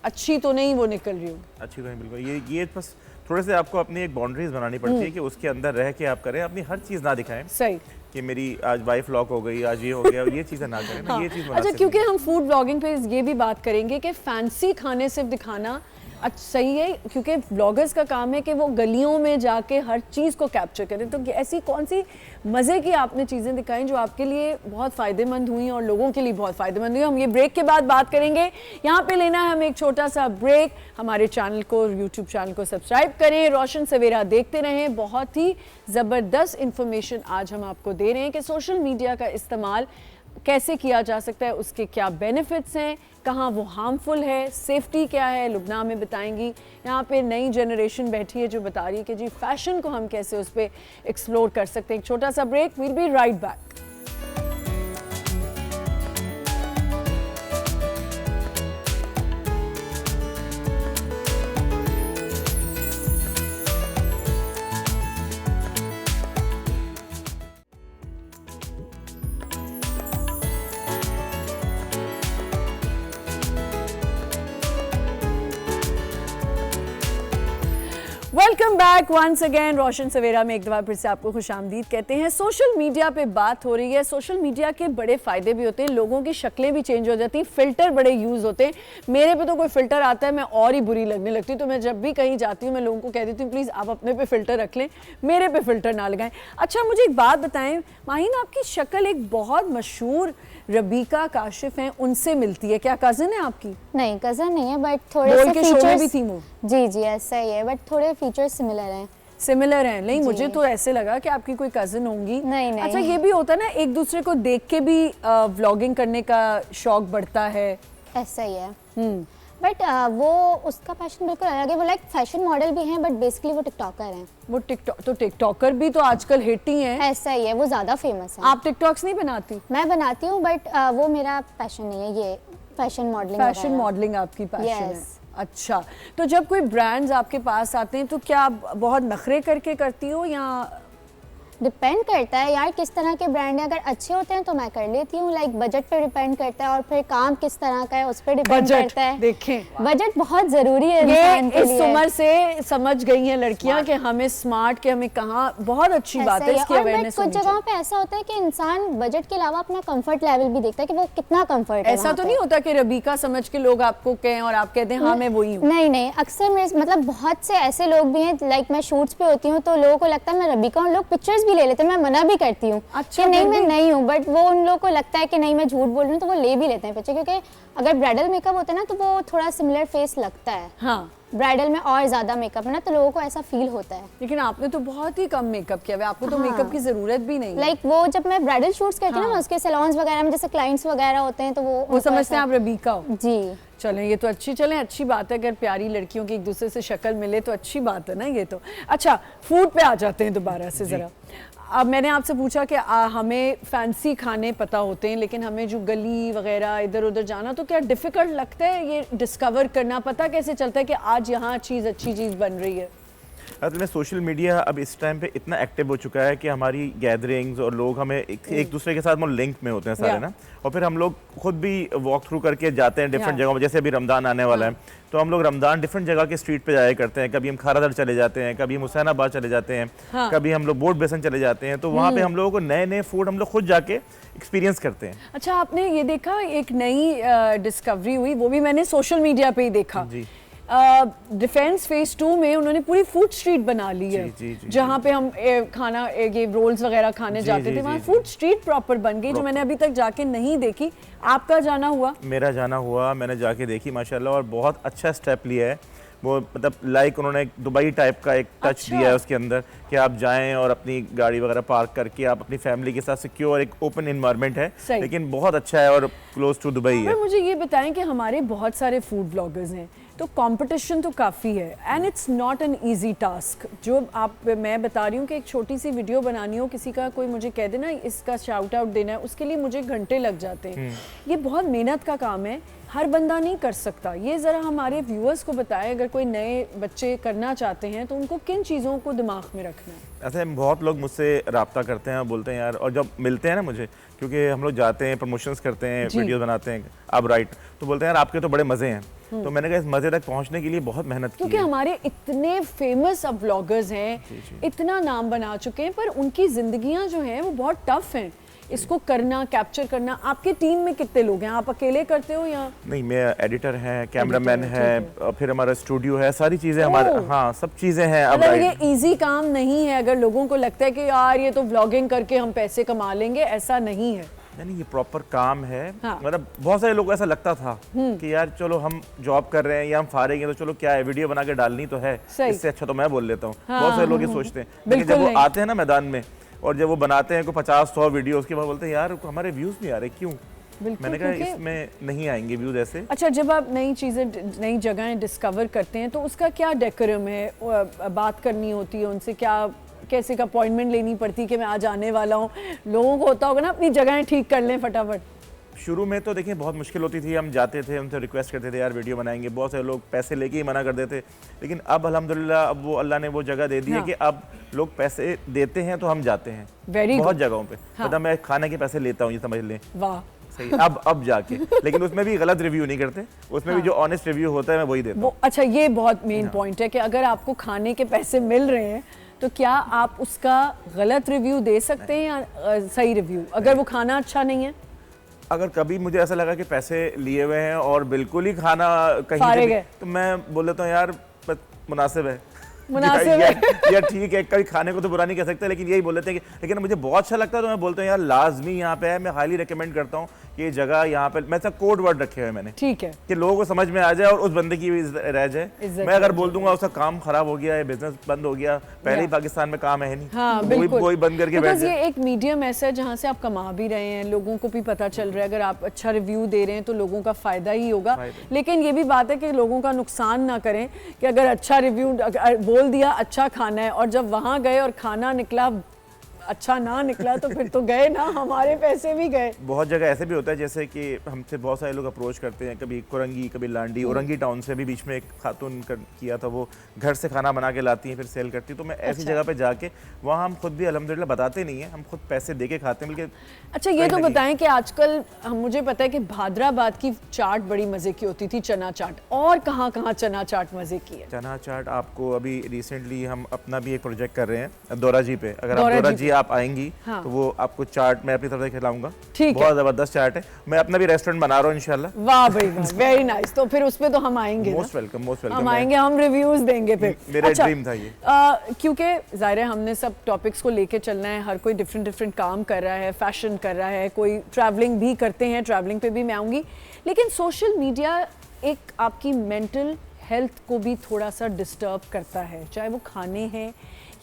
अच्छी तो नहीं वो निकल रही हो। अच्छी तो नहीं बिल्कुल। ये बस थोड़े से आपको अपनी एक बाउंड्रीज बनानी पड़ती है कि उसके अंदर रह के आप करें, अपनी हर चीज़ ना दिखाएं। सही कि मेरी आज वाइफ लॉक हो गई, आज ये हो गया, ये चीज़ें ना करें ना। हाँ। ये चीज़ अच्छा, क्योंकि हम फूड ब्लॉगिंग पे ये भी बात करेंगे कि फैंसी खाने सिर्फ दिखाना सही है, क्योंकि ब्लॉगर्स का काम है कि वो गलियों में जाके हर चीज़ को कैप्चर करें। तो ऐसी कौन सी मज़े की आपने चीज़ें दिखाई जो आपके लिए बहुत फ़ायदेमंद हुई और लोगों के लिए बहुत फ़ायदेमंद हुई? हम ये ब्रेक के बाद बात करेंगे। यहाँ पे लेना है हमें एक छोटा सा ब्रेक। हमारे चैनल को, यूट्यूब चैनल को सब्सक्राइब करें, रोशन सवेरा देखते रहें। बहुत ही ज़बरदस्त इंफॉर्मेशन आज हम आपको दे रहे हैं कि सोशल मीडिया का इस्तेमाल कैसे किया जा सकता है, उसके क्या बेनिफिट्स हैं, कहाँ वो हार्मफुल है, सेफ्टी क्या है, लुबना में बताएंगी। यहाँ पे नई जनरेशन बैठी है जो बता रही है कि जी फैशन को हम कैसे उस पर एक्सप्लोर कर सकते हैं। एक छोटा सा break, we'll be right back. Welcome back once again. Roshan Savera में एक दफ़ा फिर से आपको खुशामदीद कहते हैं। सोशल मीडिया पे बात हो रही है। सोशल मीडिया के बड़े फ़ायदे भी होते हैं, लोगों की शक्लें भी चेंज हो जाती हैं, फ़िल्टर बड़े यूज़ होते हैं। मेरे पे तो कोई फ़िल्टर आता है मैं और ही बुरी लगने लगती हूँ, तो मैं जब भी कहीं जाती हूँ मैं लोगों को कह देती हूँ प्लीज़ आप अपने पे फ़िल्टर रख लें, मेरे पे फ़िल्टर ना लगाएं। अच्छा, मुझे एक बात बताएं माहीन, आपकी शक्ल एक बहुत मशहूर रबीका काशिफ हैं उनसे मिलती है, क्या कज़न है आपकी? नहीं, कज़न नहीं है, बट थोड़े से फीचर्स भी थी वो। जी जी ऐसा ही है, बट थोड़े फीचर्स सिमिलर हैं। सिमिलर हैं? नहीं, मुझे तो ऐसे लगा कि आपकी कोई कज़न होंगी। नहीं नहीं। अच्छा, ये भी होता है ना एक दूसरे को देख के भी व्लॉगिंग करने का शौक बढ़ता है। ऐसा ही है। बट वो उसका पैशन बिल्कुल अलग है। वो लाइक फैशन मॉडल भी हैं, बट बेसिकली वो टिकटॉकर हैं। वो टिकटॉकर भी तो आजकल हिट ही हैं। ऐसा ही है, वो ज़्यादा फेमस है। आप टिकटॉक्स नहीं बनाती? मैं बनाती हूँ, बट वो मेरा पैशन नहीं है। ये फैशन मॉडलिंग आपकी पैशन है। अच्छा, तो जब कोई ब्रांड्स आपके पास आते हैं तो क्या आप बहुत नखरे करके करती हो या? डिपेंड करता है यार किस तरह के ब्रांड है। अगर अच्छे होते हैं तो मैं कर लेती हूँ। लाइक बजट पे डिपेंड करता है और फिर काम किस तरह का है उस पर डिपेंड करता है। देखें, बजट बहुत जरूरी है इंसान के लिए। इस उम्र से समझ गई हैं लड़कियां कि हमें स्मार्ट के हमें कहाँ, बहुत अच्छी बात है इसकी अवेयरनेस। कुछ जगहों पे ऐसा होता है कि इंसान बजट के अलावा अपना कंफर्ट लेवल भी देखता है कि वो कितना कंफर्ट है। ऐसा तो नहीं होता कि रबीका समझ के लोग आपको कहें और आप कहते हैं हाँ मैं वही हूँ? नहीं, अक्सर मेरे मतलब बहुत से ऐसे लोग भी हैं, लाइक मैं शूट्स पे होती हूँ तो लोगों को लगता है मैं रबीका हूँ, लोग पिक्चर्स भी ले लेते हैं, मैं मना भी करती हूँ। अच्छा, कि नहीं मैं नहीं हूँ, बट वो उन लोगों को लगता है कि नहीं मैं झूठ बोल रही हूँ, तो वो ले भी लेते हैं पिक्चर। क्योंकि अगर ब्राइडल मेकअप होता है ना तो वो थोड़ा सिमिलर फेस लगता है। हाँ, ब्राइडल में और ज्यादा मेकअप है ना, तो लोगों को ऐसा फील होता है। लेकिन आपने तो बहुत ही कम मेकअप किया है, आपको तो मेकअप की जरूरत भी नहीं। लाइक वो जब मैं ब्राइडल शूट्स करती हूँ ना, उसके सैलून्स वगैरह में जैसे क्लाइंट्स वगैरह होते हैं तो वो समझते हैं आप रबीका हो। जी चलें, ये तो अच्छी बात है। अगर प्यारी लड़कियों की एक दूसरे से शक्ल मिले तो अच्छी बात है ना ये तो। अच्छा, फूड पे आ जाते हैं दोबारा से ज़रा। अब मैंने आपसे पूछा कि हमें फैंसी खाने पता होते हैं, लेकिन हमें जो गली वगैरह इधर उधर जाना, तो क्या डिफ़िकल्ट लगता है ये डिस्कवर करना? पता कैसे चलता है कि आज यहाँ अच्छी चीज़ बन रही है? असल में सोशल मीडिया अब इस टाइम पे इतना एक्टिव हो चुका है कि हमारी गैदरिंग्स और लोग हमें एक दूसरे के साथ लिंक में होते हैं सारे ना, और फिर हम लोग खुद भी वॉक थ्रू करके जाते हैं डिफरेंट जगहों में। जैसे अभी रमज़ान आने वाला है तो हम लोग रमज़ान डिफरेंट जगह के स्ट्रीट पे जाया करते हैं। कभी हम खारादर चले जाते हैं, कभी हम हुसैनाबाद चले जाते हैं, कभी हम लोग बोट बेसन चले जाते हैं। तो वहाँ पे हम लोगों को नए नए फूड हम लोग खुद जाके एक्सपीरियंस करते हैं। अच्छा, आपने ये देखा एक नई डिस्कवरी हुई, वो भी मैंने सोशल मीडिया पे ही देखा। डिफेंस फेज 2 में उन्होंने पूरी फूड स्ट्रीट बना ली है, जहाँ पे हम खाना ये रोल्स वगैरह खाने जाते थे, वहाँ फूड स्ट्रीट प्रॉपर बन गई, जो मैंने अभी तक जाके नहीं देखी। आपका जाना हुआ? मेरा जाना हुआ, मैंने जाके देखी माशाल्लाह, और बहुत अच्छा स्टेप लिया है वो मतलब लाइक उन्होंने दुबई टाइप का एक टच दिया है उसके अंदर कि आप जाएं और अपनी गाड़ी वगैरह पार्क करके आप अपनी फैमिली के साथ सिक्योर, एक ओपन इन्वायरमेंट है, लेकिन बहुत अच्छा है और क्लोज टू दुबई है। मुझे ये बताएं कि हमारे बहुत सारे फूड ब्लॉगर्स हैं, तो कंपटीशन तो काफ़ी है and it's not an easy task. जो मैं बता रही हूँ कि एक छोटी सी वीडियो बनानी हो, किसी का कोई मुझे कह देना इसका शाउट आउट देना है, उसके लिए मुझे घंटे लग जाते हैं। ये बहुत मेहनत का काम है, हर बंदा नहीं कर सकता। ये ज़रा हमारे व्यूअर्स को बताएं, अगर कोई नए बच्चे करना चाहते हैं तो उनको किन चीज़ों को दिमाग में रखना है। ऐसे बहुत लोग मुझसे रब्ता करते हैं, बोलते हैं यार, और जब मिलते हैं ना मुझे, क्योंकि हम लोग जाते हैं प्रमोशंस करते हैं, वीडियो बनाते हैं, अब राइट, तो बोलते हैं यार आपके तो बड़े मज़े हैं। तो मैंने कहा इस मज़े तक पहुंचने के लिए बहुत मेहनत की क्योंकि हमारे इतने फेमस अब व्लॉगर्स हैं, इतना नाम बना चुके हैं, पर उनकी ज़िंदगियां जो हैं वो बहुत टफ हैं। इसको करना, कैप्चर करना। आपके टीम में कितने लोग हैं? आप अकेले करते हो या नहीं? मैं एडिटर है, कैमरामैन है, फिर हमारा स्टूडियो है, सारी चीज़ें हमारे, हाँ सब चीज़ें हैं। अब ये इजी काम नहीं है। अगर लोगों को लगता है कि यार ये तो व्लॉगिंग करके हम पैसे कमा लेंगे, ऐसा नहीं है। नहीं, ये प्रॉपर काम है। हाँ। मतलब बहुत सारे लोगों को ऐसा लगता था कि यार चलो हम जॉब कर रहे हैं या हम फारिग हैं तो चलो क्या है, वीडियो बना के डालनी तो है, इससे अच्छा तो मैं बोल लेता हूँ। बहुत सारे लोग ये सोचते हैं, लेकिन जब वो आते हैं ना मैदान में और जब वो बनाते हैं को 50-100 वीडियो, उसके बाद बोलते हैं यार हमारे व्यूज नहीं आ रहे, क्यों? मैंने कहा इसमें नहीं आएंगे व्यूज ऐसे। अच्छा, जब आप नई चीज़ें, नई जगहें डिस्कवर करते हैं तो उसका क्या डेकोरम है? बात करनी होती है उनसे, क्या कैसे का अपॉइंटमेंट लेनी पड़ती है कि मैं आज आने वाला हूँ? लोगों को होता होगा ना अपनी जगहें ठीक कर लें फटाफट। शुरू में तो देखिए बहुत मुश्किल होती थी, हम जाते थे, उनसे रिक्वेस्ट करते थे यार वीडियो बनाएंगे, बहुत सारे लोग पैसे लेके ही मना कर देते। लेकिन अब अल्हम्दुलिल्लाह अब वो अल्लाह ने वो जगह दे दी है कि अब लोग पैसे देते हैं तो हम जाते हैं बहुत जगहों पे। मतलब मैं खाने के पैसे लेता हूँ, ये समझ लें। वाह, सही। अब जाके लेकिन उसमें भी गलत रिव्यू नहीं करते, उसमें भी जो ऑनेस्ट रिव्यू होता है मैं वही देता हूँ। अच्छा, ये बहुत मेन पॉइंट है कि अगर आपको खाने के पैसे मिल रहे हैं तो क्या आप उसका गलत रिव्यू दे सकते हैं या सही रिव्यू, अगर वो खाना अच्छा नहीं है? अगर कभी मुझे ऐसा लगा कि पैसे लिए हुए हैं और बिल्कुल ही खाना कहीं पे भी, तो मैं बोल देता हूँ यार मुनासिब है, यार ठीक है, कभी खाने को तो बुरा नहीं कह सकते, लेकिन यही बोल लेते हैं कि लेकिन मुझे बहुत अच्छा लगता है तो मैं बोलता हूँ यार लाजमी यहाँ पे है, मैं हाईली रिकमेंड करता हूँ कि ये जगह यहाँ पे, मैं सब कोड वर्ड रखे हुए मैंने, ठीक है, कि लोगों को समझ में आ जाए और उस बंदे की भी रह जाए। मैं अगर बोल दूंगा उसका काम खराब हो गया है, बिजनेस बंद हो गया, पहले ही पाकिस्तान में काम है नहीं, हाँ, कोई बंद करके बैठ जाए। ये एक मीडियम ऐसा है जहाँ से आप कमा भी रहे हैं, लोगों को भी पता चल रहा है, अगर आप अच्छा रिव्यू दे रहे हैं तो लोगों का फायदा ही होगा। लेकिन ये भी बात है कि लोगों का नुकसान ना करें, कि अगर अच्छा रिव्यू बोल दिया अच्छा खाना है और जब वहाँ गए और खाना निकला अच्छा ना निकला तो फिर तो गए ना, हमारे पैसे भी गए। बहुत जगह ऐसे भी होता है, जैसे कि हमसे बहुत सारे लोग अप्रोच करते हैं, कभी कुरंगी, कभी लांडी, औरंगी टाउन से भी बीच में एक खातून किया था, वो घर से खाना बना के लाती हैं फिर सेल करती है। तो मैं ऐसी जगह पे जाके वहाँ हम खुद भी अल्हम्दुलिल्लाह बताते नहीं हैं, हम खुद पैसे दे के खाते हैं। बल्कि अच्छा, ये तो बताएं कि आजकल मुझे पता है कि भादराबाद की चाट बड़ी मजे की होती थी, चना चाट, और कहाँ कहाँ चना चाट मजे की है? चना चाट आपको अभी रिसेंटली हम अपना भी एक प्रोजेक्ट कर रहे हैं दौरा जी पे, अगर आप दौरा जी आप आएंगी तो वो आपको चाट मैं अपनी तरफ से खिलाऊंगा, बहुत जबरदस्त चाट है। मैं अपना भी रेस्टोरेंट बना रहा हूँ इंशाल्लाह। वाह भाई वाह, वेरी नाइस। तो फिर उसपे तो हम आएंगे, मोस्ट वेलकम, मोस्ट वेलकम। हम आएंगे, हम रिव्यूज देंगे फिर। मेरा ड्रीम था ये, क्योंकि जाहिर है हमने सब टॉपिक्स को लेके चलना है, हर कोई डिफरेंट डिफरेंट काम कर रहा है, फैशन कर रहा है, कोई ट्रैवलिंग भी करते हैं, ट्रैवलिंग पे भी मैं आऊँगी। लेकिन सोशल मीडिया एक आपकी मेंटल हेल्थ को भी थोड़ा सा डिस्टर्ब करता है, चाहे वो खाने हैं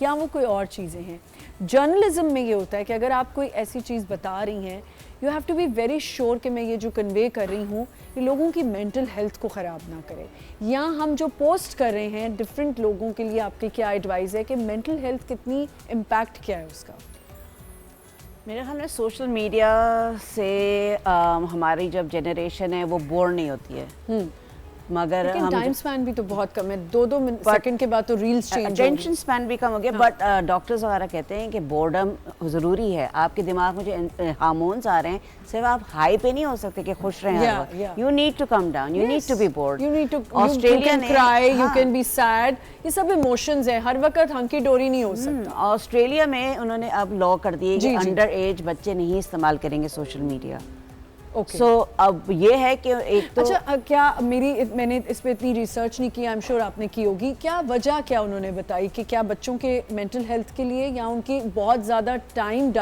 या वो कोई और चीज़ें हैं। जर्नलिज्म में ये होता है कि अगर आप कोई ऐसी चीज़ बता रही हैं, you have to be very sure कि मैं ये जो कन्वे कर रही हूँ ये लोगों की मेंटल हेल्थ को ख़राब ना करे। या हम जो पोस्ट कर रहे हैं डिफरेंट लोगों के लिए, आपकी क्या एडवाइस है कि मेंटल हेल्थ कितनी इम्पैक्ट क्या है उसका? मेरे ख्याल में सोशल मीडिया से हमारी जब जनरेशन है वो बोर नहीं होती है, मगर हम टाइम स्पैन भी तो बहुत कम है, 2-2 सेकंड के बाद तो रील्स चेंज, अटेंशन स्पैन भी कम हो गया। बट डॉक्टर्स वगैरह कहते हैं कि बोर्डम ज़रूरी है, आपके दिमाग में जो हार्मोन्स आ रहे हैं, सिर्फ आप हाई पे नहीं हो सकते कि खुश रहें, you need to calm down, you need to be bored, you need to, Australia ने cry, you can be sad, ये सब इमोशंस हैं, हर वक्त हंकी डोरी नहीं हो सकता। ऑस्ट्रेलिया में उन्होंने अब लॉ कर दिए कि अंडर एज बच्चे नहीं इस्तेमाल करेंगे सोशल मीडिया। Okay. So, अब ये है कि एक तो अच्छा, क्या मैंने इस पे इतनी रिसर्च नहीं की, आई एम श्योर आपने की होगी, क्या वजह क्या उन्होंने बताई कि क्या बच्चों के मेंटल हेल्थ के लिए या उनकी बहुत ज़्यादा टाइम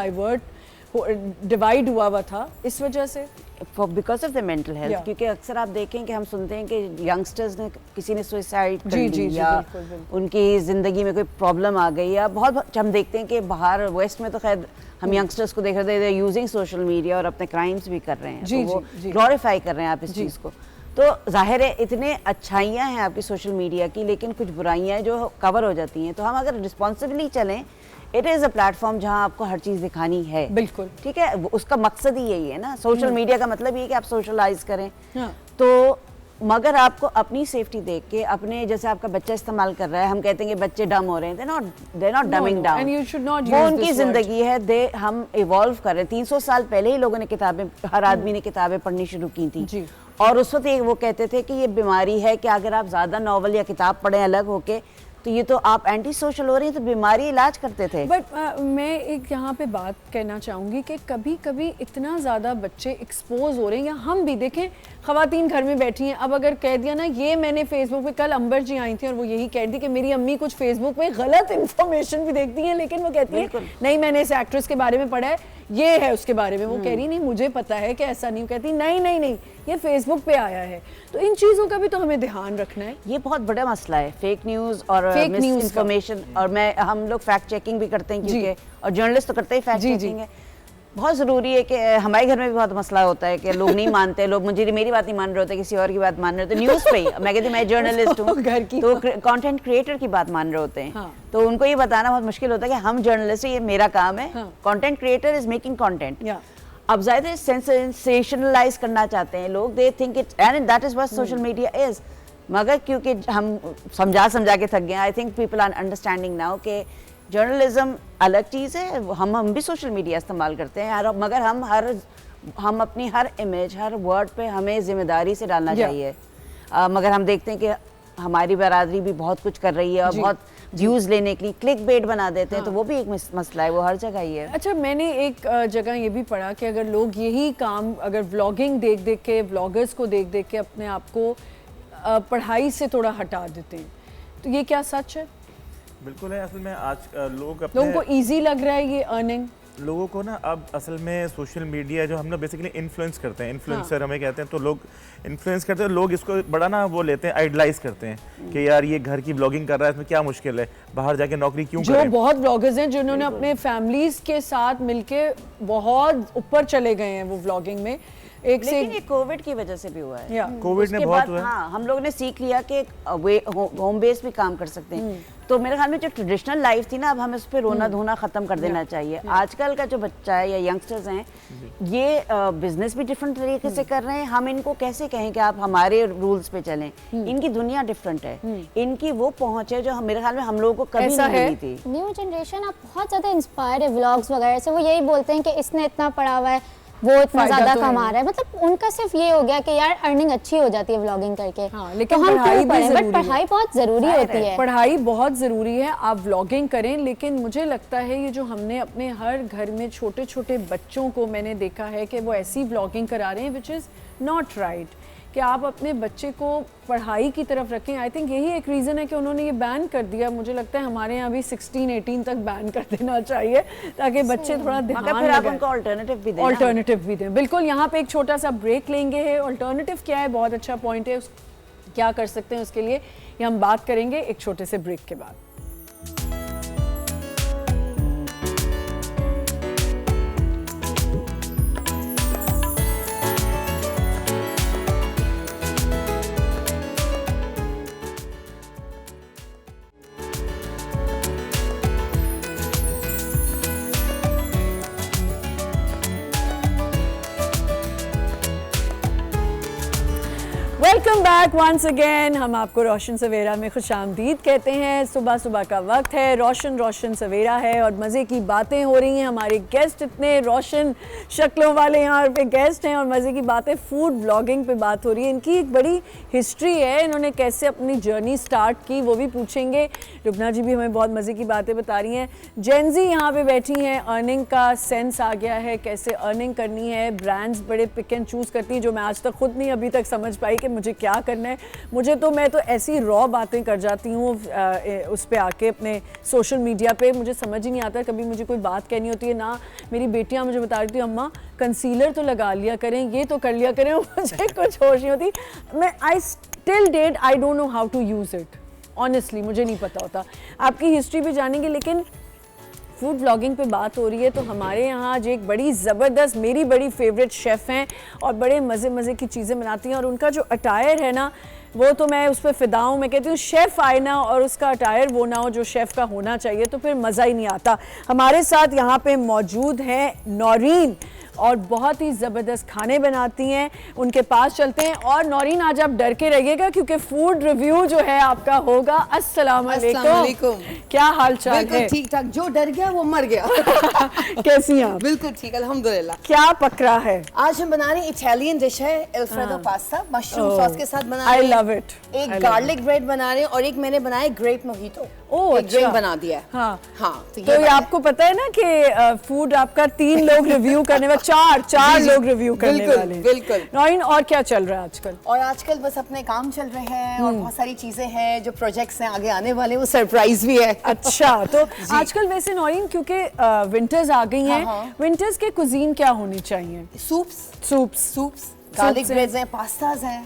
डिवाइड हुआ था इस वजह से? Because of the mental health, क्योंकि अक्सर आप देखें कि हम सुनते हैं कि यंगस्टर्स ने किसी ने सुसाइड कर ली या उनकी ज़िंदगी में कोई प्रॉब्लम आ गई, या बहुत हम देखते हैं कि बाहर वेस्ट में तो खैर हम यंगस्टर्स को देख रहे थे यूजिंग सोशल मीडिया और अपने क्राइम्स भी कर रहे हैं, तो वो ग्लोरीफाई कर रहे हैं आप इस चीज़ को। तो जाहिर है इतने अच्छाइयाँ हैं आपकी सोशल मीडिया की, लेकिन कुछ बुराइयाँ जो कवर हो जाती हैं। तो हम अगर रिस्पॉन्सिबली चलें, इट इज़ अ प्लेटफॉर्म जहाँ आपको हर चीज़ दिखानी है, बिल्कुल ठीक है, उसका मकसद ही यही है ना। सोशल मीडिया का मतलब ये है कि आप सोशलाइज करें। हाँ। तो मगर आपको अपनी सेफ्टी देख के, अपने जैसे आपका बच्चा इस्तेमाल कर रहा है, हम कहते हैं कि बच्चे डम हो रहे हैं, they're not dumbing down, and you should not वो use उनकी this जिंदगी है, हम इवॉल्व कर रहे हैं। 300 साल पहले ही लोगों ने किताबें, हर आदमी ने किताबें पढ़नी शुरू की थी, और उस वक्त वो कहते थे कि ये बीमारी है कि अगर आप ज़्यादा नॉवल या किताब पढ़ें अलग होके, तो ये तो आप एंटी सोशल हो रही है, तो बीमारी इलाज करते थे। बट मैं एक यहाँ पे बात कहना चाहूँगी कि कभी कभी इतना ज़्यादा बच्चे एक्सपोज हो रहे हैं, या हम भी देखें, ख़वातीन घर में बैठी हैं, अब अगर कह दिया ना ये मैंने फेसबुक पे, कल अंबर जी आई थी और वो यही कह रही थी कि मेरी अम्मी कुछ फेसबुक पे गलत इन्फॉर्मेशन भी देखती हैं, लेकिन वो कहती है नहीं मैंने इस एक्ट्रेस के बारे में पढ़ा है, ये है उसके बारे में, वो कह रही नहीं मुझे पता है कि ऐसा नहीं, कहती नहीं नहीं नहीं ये फेसबुक पे आया है। तो इन चीज़ों का भी तो हमें ध्यान रखना है, ये बहुत बड़ा मसला है, फेक न्यूज़ और मिस इन्फॉर्मेशन। और हम लोग फैक्ट चेकिंग भी करते हैं, क्योंकि और जर्नलिस्ट तो करते ही फैक्ट चेकिंग है। बहुत ज़रूरी है कि हमारे घर में भी बहुत मसला होता है कि लोग नहीं मानते, लोग मेरी बात नहीं मान रहे होते, किसी और की बात मान रहे होते, न्यूज़ पे ही। मैं कहती मैं जर्नलिस्ट हूँ घर की, तो कंटेंट क्रिएटर की बात मान रहे होते हैं। हाँ। तो उनको ये बताना बहुत मुश्किल होता है कि हम जर्नलिस्ट हैं, ये मेरा काम है। Content creator is making content. अब ज़्यादा सेंसेशनलाइज करना चाहते हैं लोग, they think it, and that is what social media is. मगर क्योंकि हम समझा के थक गए, I think people are understanding now कि जर्नलिज्म अलग चीज़ है, हम भी सोशल मीडिया इस्तेमाल करते हैं, मगर हम अपनी हर इमेज, हर वर्ड पे हमें जिम्मेदारी से डालना चाहिए। मगर हम देखते हैं कि हमारी बरादरी भी बहुत कुछ कर रही है, और बहुत व्यूज़ लेने के लिए क्लिक बेट बना देते हैं। तो वो भी एक मसला है, वो हर जगह ही है। अच्छा, मैंने एक जगह ये भी पढ़ा कि अगर लोग यही काम, अगर व्लॉगिंग देख देख के, व्लॉगर्स को देख देख के अपने आप को पढ़ाई से थोड़ा हटा देते हैं, तो ये क्या सच है? बिल्कुल है। असल में आज लोगों को इजी लग रहा है ये अर्निंग, लोगों को ना अब असल में सोशल मीडिया जो हम लोग बेसिकली इन्फ्लुएंस करते हैं, इन्फ्लुएंसर हमें कहते हैं, तो लोग इन्फ्लुएंस करते हैं, लोग इसको बड़ा ना वो लेते हैं, आइडलाइज करते हैं कि यार ये घर की ब्लॉगिंग कर रहा है, इसमें क्या मुश्किल है, बाहर जाके नौकरी क्यों करें। जो बहुत ब्लॉगर्स हैं जिन्होंने अपने फैमिलीज के साथ मिलके बहुत ऊपर चले गए हैं वो व्लॉगिंग में। लेकिन ये कोविड की वजह से भी हुआ है, कोविड ने बहुत हुआ है। हाँ, हम लोगों ने सीख लिया कि होम बेस भी काम कर सकते हैं। तो मेरे ख्याल में जो ट्रेडिशनल लाइफ थी ना, अब हमें उस पर रोना धोना खत्म कर देना चाहिए। आजकल का जो बच्चा है या यंगस्टर्स हैं, ये बिजनेस भी डिफरेंट तरीके से कर रहे हैं। हम इनको कैसे कहें कि आप हमारे रूल्स पे चलें? इनकी दुनिया डिफरेंट है, इनकी वो पहुंच है जो मेरे ख्याल में हम लोगों को कभी नहीं मिली थी। न्यू जनरेशन अब बहुत ज्यादा इंस्पायर है व्लॉग्स वगैरह से। वो यही बोलते हैं कि इसने इतना पढ़ा हुआ है, वो इतना ज्यादा कमा रहा है, मतलब उनका सिर्फ ये हो गया कि यार अर्निंग अच्छी हो जाती है व्लॉगिंग करके। हाँ, लेकिन तो हम पढ़ाई भी जरूरी है। पढ़ाई बहुत जरूरी होती है, पढ़ाई बहुत ज़रूरी है। आप व्लॉगिंग करें, लेकिन मुझे लगता है ये जो हमने अपने हर घर में छोटे छोटे बच्चों को मैंने देखा है कि वो ऐसी व्लॉगिंग करा रहे हैं विच इज़ नॉट राइट, कि आप अपने बच्चे को पढ़ाई की तरफ रखें। आई थिंक यही एक रीज़न है कि उन्होंने ये बैन कर दिया। मुझे लगता है हमारे यहाँ भी 16-18 तक बैन कर देना चाहिए, ताकि बच्चे थोड़ा ध्यान फिर आप उनको अल्टरनेटिव भी दें। अल्टरनेटिव भी दें, बिल्कुल। यहाँ पे एक छोटा सा ब्रेक लेंगे। अल्टरनेटिव क्या है, बहुत अच्छा पॉइंट है, क्या कर सकते हैं उसके लिए, ये हम बात करेंगे एक छोटे से ब्रेक के बाद। Welcome back once again. हम आपको रोशन सवेरा में खुशामदीद कहते हैं। सुबह सुबह का वक्त है, रोशन सवेरा है और मज़े की बातें हो रही हैं। हमारे गेस्ट इतने रोशन शक्लों वाले यहाँ पे गेस्ट हैं और मज़े की बातें, फूड ब्लॉगिंग पे बात हो रही है। इनकी एक बड़ी हिस्ट्री है, इन्होंने कैसे अपनी जर्नी स्टार्ट की वो भी पूछेंगे। रुबना जी भी हमें बहुत मज़े की बातें बता रही हैं। जेनजी यहाँ पे बैठी हैं, अर्निंग का सेंस आ गया है, कैसे अर्निंग करनी है। ब्रांड्स बड़े पिक एंड चूज़ करती हैं, जो मैं आज तक खुद नहीं अभी तक समझ पाई कि मुझे क्या करना है। मैं तो ऐसी रॉ बातें कर जाती हूँ उस पे आके अपने सोशल मीडिया पे, मुझे समझ ही नहीं आता। कभी मुझे कोई बात कहनी होती है ना, मेरी बेटियाँ मुझे बता रही थी अम्मा कंसीलर तो लगा लिया करें, ये तो कर लिया करें, मुझे कुछ होश नहीं होती। I still date I don't know how to use it, honestly मुझे नहीं पता होता। आपकी हिस्ट्री भी जानेंगे, लेकिन फूड ब्लॉगिंग पे बात हो रही है तो हमारे यहाँ आज एक बड़ी ज़बरदस्त, मेरी बड़ी फेवरेट शेफ़ हैं और बड़े मज़े की चीज़ें बनाती हैं, और उनका जो अटायर है ना वो तो मैं उस पर फ़िदा हूँ। मैं कहती हूँ शेफ़ आए ना और उसका अटायर वो ना हो जो शेफ़ का होना चाहिए, तो फिर मज़ा ही नहीं आता। हमारे साथ यहाँ पे मौजूद हैं नौरीन, और बहुत ही ज़बरदस्त खाने बनाती हैं, उनके पास चलते हैं। और नौरीन आज आप डर के रहिएगा क्योंकि फूड रिव्यू जो है आपका होगा। अस्सलाम वालेकुम, क्या हाल चाल है? बिल्कुल ठीक ठाक, जो डर गया वो मर गया। कैसी हैं आप? बिल्कुल ठीक, अल्हम्दुलिल्लाह। क्या पकड़ा है? आज हम बना रहे हैं इटालियन डिश है, अल्फ्रेडो पास्ता मशरूम सॉस के साथ बना रहे आई हैं। Love it. एक गार्लिक ब्रेड बना रहे हैं और एक मैंने बनाया ग्रेप मोहितो। ड्रिंक बना दिया है। हाँ हाँ, तो ये आपको पता है ना कि फूड आपका 3 लोग रिव्यू करने वाले, चार लोग रिव्यू करने वाले हैं। बिल्कुल। नौरीन, और क्या चल रहा है आजकल? और आजकल बस अपने काम चल रहे हैं और बहुत सारी चीजें हैं जो प्रोजेक्ट्स हैं आगे आने वाले, वो सरप्राइज भी है। अच्छा, तो आजकल वैसे नौरीन क्योंकि विंटर्स आ गई हैं, विंटर्स के कुजीन क्या होनी चाहिए? सूप्स गार्लिक ब्रेड्स हैं,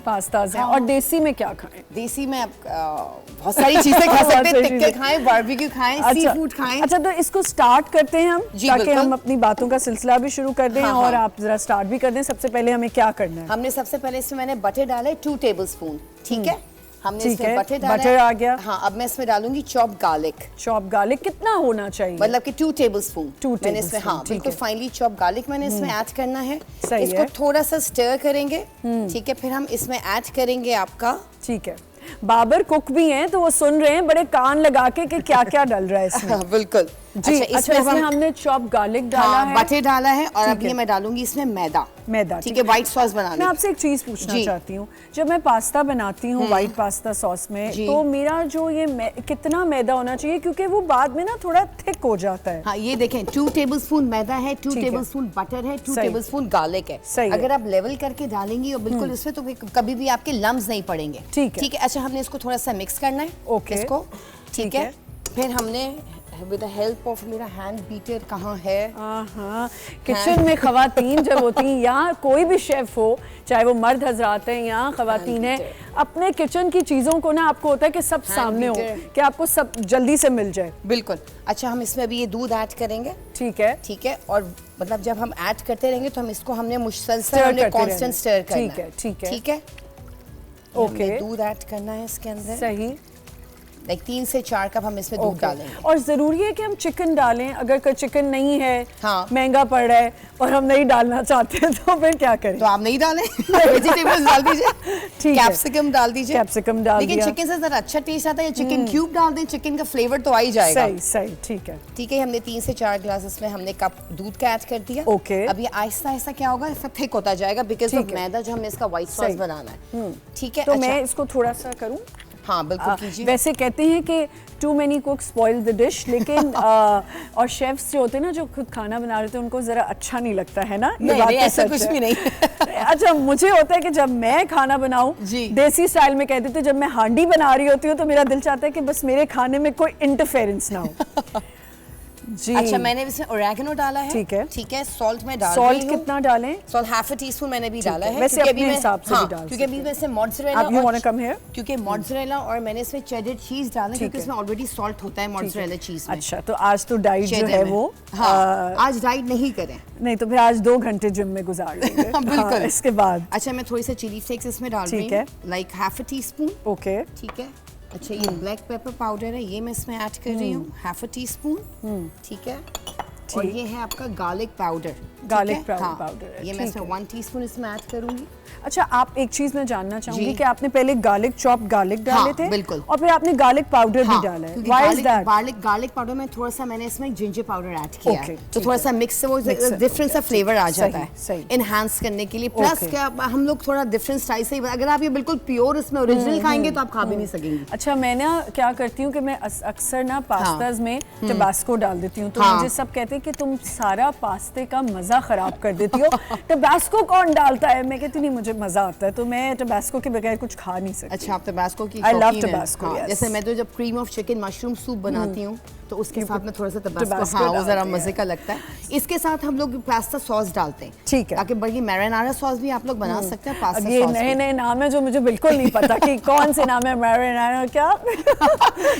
पास्ताज हैं। और देसी में क्या खाएं? देसी में आप बहुत सारी चीजें खा सकते हैं। टिक्के खाएं, बारबेक्यू खाएं, सी फूड खाएं। अच्छा, तो इसको स्टार्ट करते हैं हम, ताकि हम अपनी बातों का सिलसिला भी शुरू कर दें। और आप जरा स्टार्ट भी कर दें। सबसे पहले हमें क्या करना है? हमने सबसे पहले इसमें मैंने बटर डाला है 2 टेबलस्पून, ठीक है? हमने इसमें बटर डाला, बटर आ गया। हाँ, अब मैं इसमें डालूंगी चॉप गार्लिक कितना होना चाहिए? मतलब कि 2 टेबलस्पून मैंने इसमें, हाँ ठीक बिल्कुल फाइनली चॉप गार्लिक मैंने इसमें ऐड करना है। सही इसको है। थोड़ा सा स्टर करेंगे, ठीक है? फिर हम इसमें ऐड करेंगे आपका, ठीक है, बाबर कुक भी हैं तो वो सुन रहे हैं बड़े कान लगा के कि क्या क्या डल रहा है इसमें। बिल्कुल जी। अच्छा, इसमें हमने चॉप गार्लिक डाला है, बटर डाला है, और अब ये मैं डालूंगी इसमें मैदा, ठीक है? व्हाइट सॉस बनाने। मैं आपसे एक चीज पूछना चाहती हूँ, जब मैं पास्ता बनाती हूँ व्हाइट पास्ता सॉस में, तो मेरा जो ये कितना मैदा होना चाहिए? क्योंकि वो बाद में ना थोड़ा थिक हो जाता है। हाँ, ये देखें 2 टेबलस्पून मैदा है, 2 टेबलस्पून बटर है, 2 टेबलस्पून गार्लिक है। अगर आप लेवल करके डालेंगी और बिल्कुल इसमें, तो कभी भी आपके लम्स नहीं पड़ेंगे, ठीक है? अच्छा, हमने इसको थोड़ा सा मिक्स करना है इसको, ठीक है? फिर हमने विद द हेल्प ऑफ, मेरा हैंड बीटर कहाँ है? हाँ, किचन में खवातीन जब होती हैं, या कोई भी शेफ हो, चाहे वो मर्द हजरात हैं या खवातीन हैं, अपने किचन की चीज़ों को ना आपको होता है कि सब सामने हो, कि आपको सब जल्दी से मिल जाए। बिल्कुल। अच्छा, हम इसमें अभी ये दूध ऐड करेंगे, ठीक है? ठीक है। और मतलब जब हम ऐड करते रहेंगे तो हम इसको, हमने मुसलसल कांस्टेंट स्टर करना है, ठीक है? ओके, दूध ऐड करना है इसके अंदर, सही। लाइक 3 से 4 कप हम इसमें दूध डालेंगे। और जरूरी है कि हम चिकन डालें? अगर चिकन नहीं है, हाँ, महंगा पड़ रहा है और हम नहीं डालना चाहते तो फिर क्या करें? तो आप नहीं डालें, वेजिटेबल्स डाल दीजिए, कैप्सिकम डाल दीजिए, कैप्सिकम डाल दिया। लेकिन चिकन से ज़रा अच्छा टेस्ट आता है। चिकन क्यूब डाल दें, चिकन का फ्लेवर तो आ ही जाएगा। सही, ठीक है, ठीक है। हमने 3 से 4 ग्लास इसमें हमने कप दूध का ऐड कर दिया। ओके। अब ये आहिस्ता आहिस्ता क्या होगा, इसका थिक होता जाएगा, बिकॉज ऑफ मैदा जो हमने इसका व्हाइट सॉस बनाना है, ठीक है? तो मैं इसको थोड़ा सा करूं? हाँ, बिल्कुल कीजिए। वैसे कहते हैं कि too many cook spoil the dish, लेकिन और शेफ्स जो होते हैं ना, जो खुद खाना बना रहे थे, उनको जरा अच्छा नहीं लगता है ना? नहीं, ऐसा कुछ भी नहीं। अच्छा, मुझे होता है कि जब मैं खाना बनाऊं देसी स्टाइल में, कहते थे जब मैं हांडी बना रही होती हूँ तो मेरा दिल चाहता है कि बस मेरे खाने में कोई इंटरफेरेंस ना हो। जी। अच्छा, मैंने इसमें ओरेगनो डाला है, ठीक है, ठीक है? सॉल्ट में डाल, सॉल्ट कितना डालें? सॉल्ट हाफ अ टीस्पून मैंने भी डाला है, वैसे अपने हिसाब से भी डाल, क्योंकि अभी मैं इसमें मोज़रेला, आप you want to come here, क्योंकि मोज़रेला और मैंने इसमें चेडर चीज डाला क्योंकि इसमें ऑलरेडी सॉल्ट होता है मोज़रेला चीज में। अच्छा, तो आज तो डाइट जो है वो, आज डाइट नहीं करें, नहीं तो फिर आज 2 घंटे जिम में गुजार लेंगे। बिल्कुल। इसके बाद अच्छा, मैं थोड़ी सी चिली फ्लेक्स इसमें डाल रही हूँ, like half a teaspoon, okay, ठीक है? अच्छा, ये ब्लैक पेपर पाउडर है, ये मैं इसमें ऐड कर रही हूँ, हाफ अ टीस्पून, ठीक है? और ये है आपका गार्लिक पाउडर, पाउडर, ये मैं इसमें 1 टीस्पून इसमें ऐड करूंगी। अच्छा, आप एक चीज मैं जानना चाहूंगी कि आपने पहले चॉप गार्लिक डाले थे, बिल्कुल, और फिर आपने गार्लिक पाउडर भी डाला है, why is that? Garlic powder में थोड़ा सा मैंने इसमें जिंजर पाउडर ऐड किया है, तो थोड़ा सा मिक्स से वो डिफरेंट सा फ्लेवर आ जाता है, एनहांस करने के लिए। प्लस क्या हम लोग थोड़ा डिफरेंट स्टाइल से, अगर आप ये बिल्कुल प्योर इसमें ओरिजिनल खाएंगे तो आप खा भी नहीं सकेंगे। अच्छा, मैं ना क्या करती हूँ कि मैं अक्सर ना पास्ताज में टबास्को डाल देती हूँ, तो मुझे सब कहते हैं कि तुम सारा पास्ते का मजा खराब कर देती हो, टबास्को कौन डालता है? मैं कहती नहीं, मुझे मजा आता है, तो मैं टबास्को के बगैर कुछ खा नहीं सकती। अच्छा, आप टबास्को की I love शौकीन हैं। Tabasco, हाँ, yes. जैसे मैं तो जब cream of chicken mushroom soup बनाती हूँ तो उसके साथ में थोड़ा सा Tabasco टबास्को, हाँ, वो जरा डालते हैं। मजे का लगता है। इसके साथ हम लोग पास्ता सॉस डालते हैं, ठीक है। ताकि बल्कि मैरिनारा सॉस भी आप लोग बना सकते हैं पास्ता अब ये सॉस नए भी। नए नाम है जो मुझे बिल्कुल नहीं पता कि कौन से नाम है, मैरिनारा क्या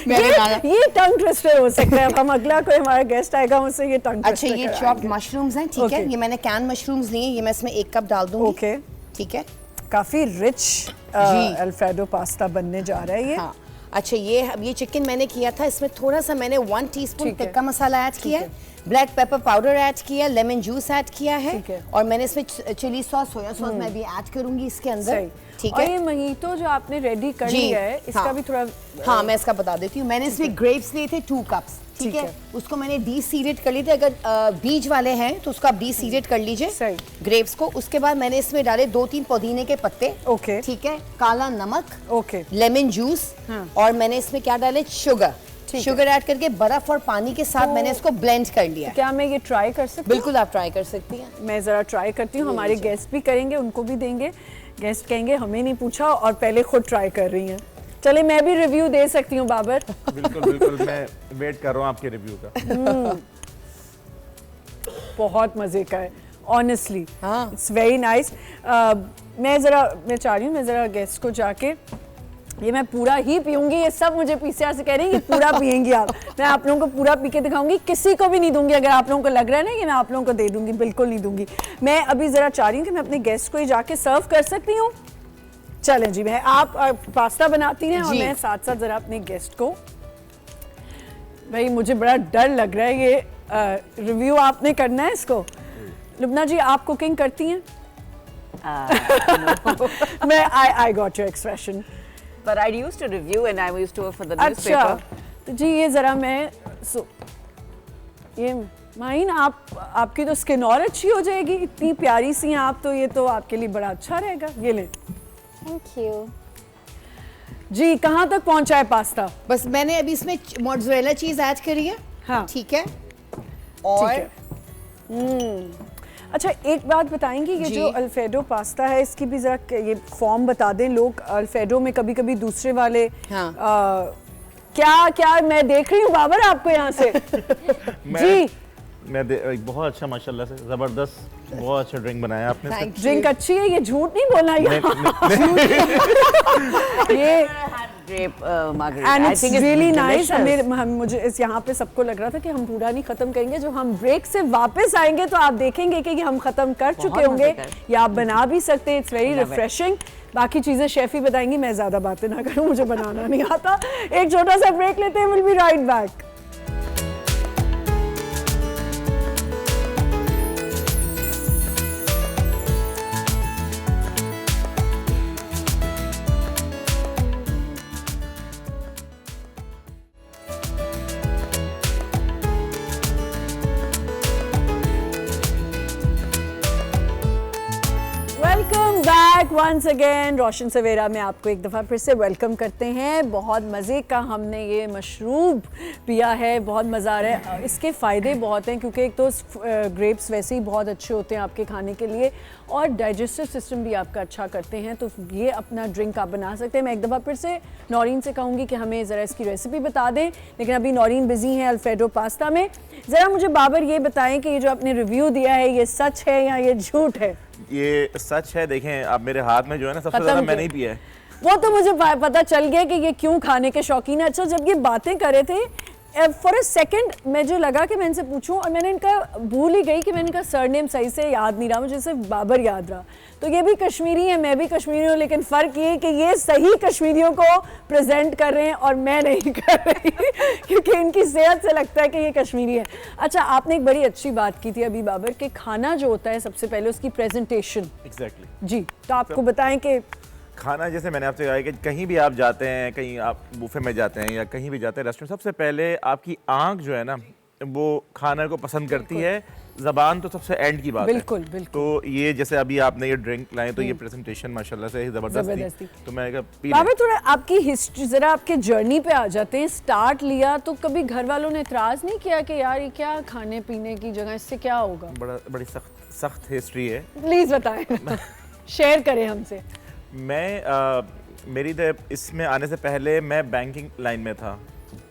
मैरिनारा। ये टंग ट्विस्टर हो सकता है। अब हम अगला कोई हमारा गेस्ट आएगा मुझसे ये टंग अच्छा, ये चॉप्ड मशरूम्स हैं, ठीक है। Okay. ये मैंने कैन मशरूम्स लिए, ये मैं इसमें 1 कप डाल दूंगी। ओके, ठीक है काफी रिच जी। अल्फ्रेडो पास्ता बनने जा रहा है ये। हाँ। अच्छा, ये चिकन मैंने किया था, इसमें थोड़ा सा मैंने 1 टीस्पून ठीक है। टिक्का मसाला ऐड किया है, ब्लैक पेपर पाउडर ऐड किया, लेमन जूस ऐड किया है, ठीक है। और मैंने इसमें चिली सॉस, सोया सॉस मैं भी ऐड करूंगी इसके अंदर, सही। ठीक और है। ये महीतो जो आपने रेडी कर जी, लिया है, इसका हाँ। भी थोड़ा हाँ, मैं इसका बता देती हूँ। मैंने इसमें ग्रेप्स लिए थे 2 कप्स, ठीक ठीक है। है। उसको मैंने डीसीडेड कर लिए थे, अगर बीज वाले हैं तो उसको आप डीसीडेड कर लीजिए सही। ग्रेप्स को। उसके बाद मैंने इसमें डाले 2-3 पुदीने के पत्ते, ओके। ठीक है, काला नमक, ओके, लेमन जूस, हाँ। और मैंने इसमें क्या डाले, शुगर। ठीक शुगर ऐड करके बर्फ और पानी के साथ तो मैंने इसको ब्लेंड कर लिया है। क्या मैं ये ट्राई कर सकती हूँ? बिल्कुल आप ट्राई कर सकती हैं। मैं ज़रा ट्राई करती हूँ, हमारे गेस्ट भी करेंगे, उनको भी देंगे। गेस्ट कहेंगे हमें नहीं पूछा और पहले खुद ट्राई कर रही हैं। चले मैं भी रिव्यू दे सकती हूँ बाबर। बिल्कुल बिल्कुल, मैं वेट कर रहा हूँ आपके रिव्यू का। बहुत मज़े का है ऑनेस्टली, हाँ। It's very nice. मैं चाह रही हूँ मैं ज़रा गेस्ट को जाके, ये मैं पूरा ही पीऊंगी, ये सब मुझे पीसीआर से कह रही हैं कि पूरा पियेंगी आप। मैं आप लोगों को पूरा पी के दिखाऊंगी, किसी को भी नहीं दूंगी। अगर आप लोगों को लग रहा है ना कि मैं आप लोगों को दे दूंगी, बिल्कुल नहीं दूंगी। मैं अभी ज़रा चाह रही हूँ कि मैं अपने गेस्ट को ही जाके सर्व कर सकती हूँ। चलें जी, मैं आप पास्ता बनाती हैं और जी। मैं साथ साथ ज़रा अपने गेस्ट को, भाई मुझे बड़ा डर लग रहा है, ये रिव्यू आपने करना है इसको। लुबना जी, आप कुकिंग करती हैं? मैं I got your expression. But I used to review and I used to work for the अच्छा, newspaper. तो जी ये ज़रा मैं ये माइन आपकी तो स्किन और अच्छी हो जाएगी, इतनी प्यारी सी हैं आप, तो ये तो आपके लिए बड़ा अच्छा रहेगा। ये ले थैंक यू। जी, कहाँ तक पहुँचा है पास्ता? बस मैंने अभी इसमें मोज़रेला चीज ऐड करी है, हाँ। ठीक है। और ठीक है। अच्छा, एक बात बताएंगी, ये जी। जो अल्फ्रेडो पास्ता है इसकी भी जरा ये फॉर्म बता दें। लोग अल्फ्रेडो में कभी कभी दूसरे वाले हाँ। क्या मैं देख रही हूँ बाबर आपको यहाँ से। जी, बहुत अच्छा, माशाल्लाह से जबरदस्त, बहुत अच्छा ड्रिंक बनाया आपने। Thank you. ड्रिंक अच्छी है, ये झूठ नहीं बोलना ये Grape margarita. And I it's think it's really nice. delicious. मुझे इस यहाँ पे सबको लग रहा था कि हम पूरा नहीं खत्म करेंगे, जो हम ब्रेक से वापस आएंगे तो आप देखेंगे कि हम खत्म कर चुके होंगे, मजेदार। या आप बना भी सकते हैं। It's very Love it. Refreshing. बाकी चीजें शेफ ही बताएंगी, मैं ज्यादा बातें ना करूं, मुझे बनाना नहीं आता। एक छोटा सा ब्रेक लेते हैं, will be right back. Welcome back once again. Roshan Savera में आपको एक दफ़ा फिर से वेलकम करते हैं। बहुत मज़े का हमने ये मशरूब पिया है, बहुत मज़ा आ रहा है। इसके फ़ायदे बहुत हैं, क्योंकि एक तो ग्रेप्स वैसे ही बहुत अच्छे होते हैं आपके खाने के लिए, और डाइजेस्टिव सिस्टम भी आपका अच्छा करते हैं। तो ये अपना ड्रिंक आप बना सकते हैं। मैं एक दफ़ा फिर से नौरीन से कहूँगी कि हमें ज़रा इसकी रेसिपी बता दें, लेकिन अभी नौरीन बिजी हैं अल्फ्रेडो पास्ता में। ज़रा मुझे बाबर ये बताएं कि ये जो आपने रिव्यू दिया है, ये सच है या ये झूठ है? ये सच है। देखें, आप मेरे हाथ में जो है ना, सबसे ज़्यादा मैंने ही पिया है। वो तो मुझे पता चल गया कि ये क्यों खाने के शौकीन है। अच्छा, जब ये बातें कर रहे थे, फॉर अ सेकंड मुझे लगा कि मैं इनसे पूछूं, और मैंने इनका भूल ही गई कि मैंने इनका सरनेम सही से याद नहीं रहा, मुझे सिर्फ बाबर याद रहा। तो ये भी कश्मीरी है, मैं भी कश्मीरी हूँ, लेकिन फ़र्क ये है कि ये सही कश्मीरियों को प्रेजेंट कर रहे हैं और मैं नहीं कर रही क्योंकि इनकी सेहत से लगता है कि ये कश्मीरी है। अच्छा, आपने एक बड़ी अच्छी बात की थी अभी बाबर, कि खाना जो होता है सबसे पहले उसकी प्रेजेंटेशन। एग्जैक्टली जी, तो आपको बताएं कि खाना, जैसे मैंने आपसे कहा है कि कहीं भी आप जाते हैं, कहीं आप बुफे में जाते हैं या कहीं भी जाते हैं रेस्टोरेंट, सबसे पहले आपकी आंख जो है ना वो खाना को पसंद करती है, ज़बान तो सबसे एंड की बात बिल्कुल, है। बिल्कुल। तो ये जैसे अभी आपने ये ड्रिंक लाए, तो ये प्रेजेंटेशन माशाल्लाह से ज़बरदस्त ज़बरदस्त थी। थी। तो मैं कहा पी बाबर, लें। थोड़ा आपकी हिस्ट्री, जरा आपके जर्नी पे आ जाते हैं। स्टार्ट लिया तो कभी घर वालों ने इतराज़ नहीं किया कि यार ये क्या खाने पीने की जगह, इससे क्या होगा? बड़ी सख्त हिस्ट्री है। प्लीज बताएं। शेयर करें हमसे। मेरी इसमें आने से पहले मैं बैंकिंग लाइन में था,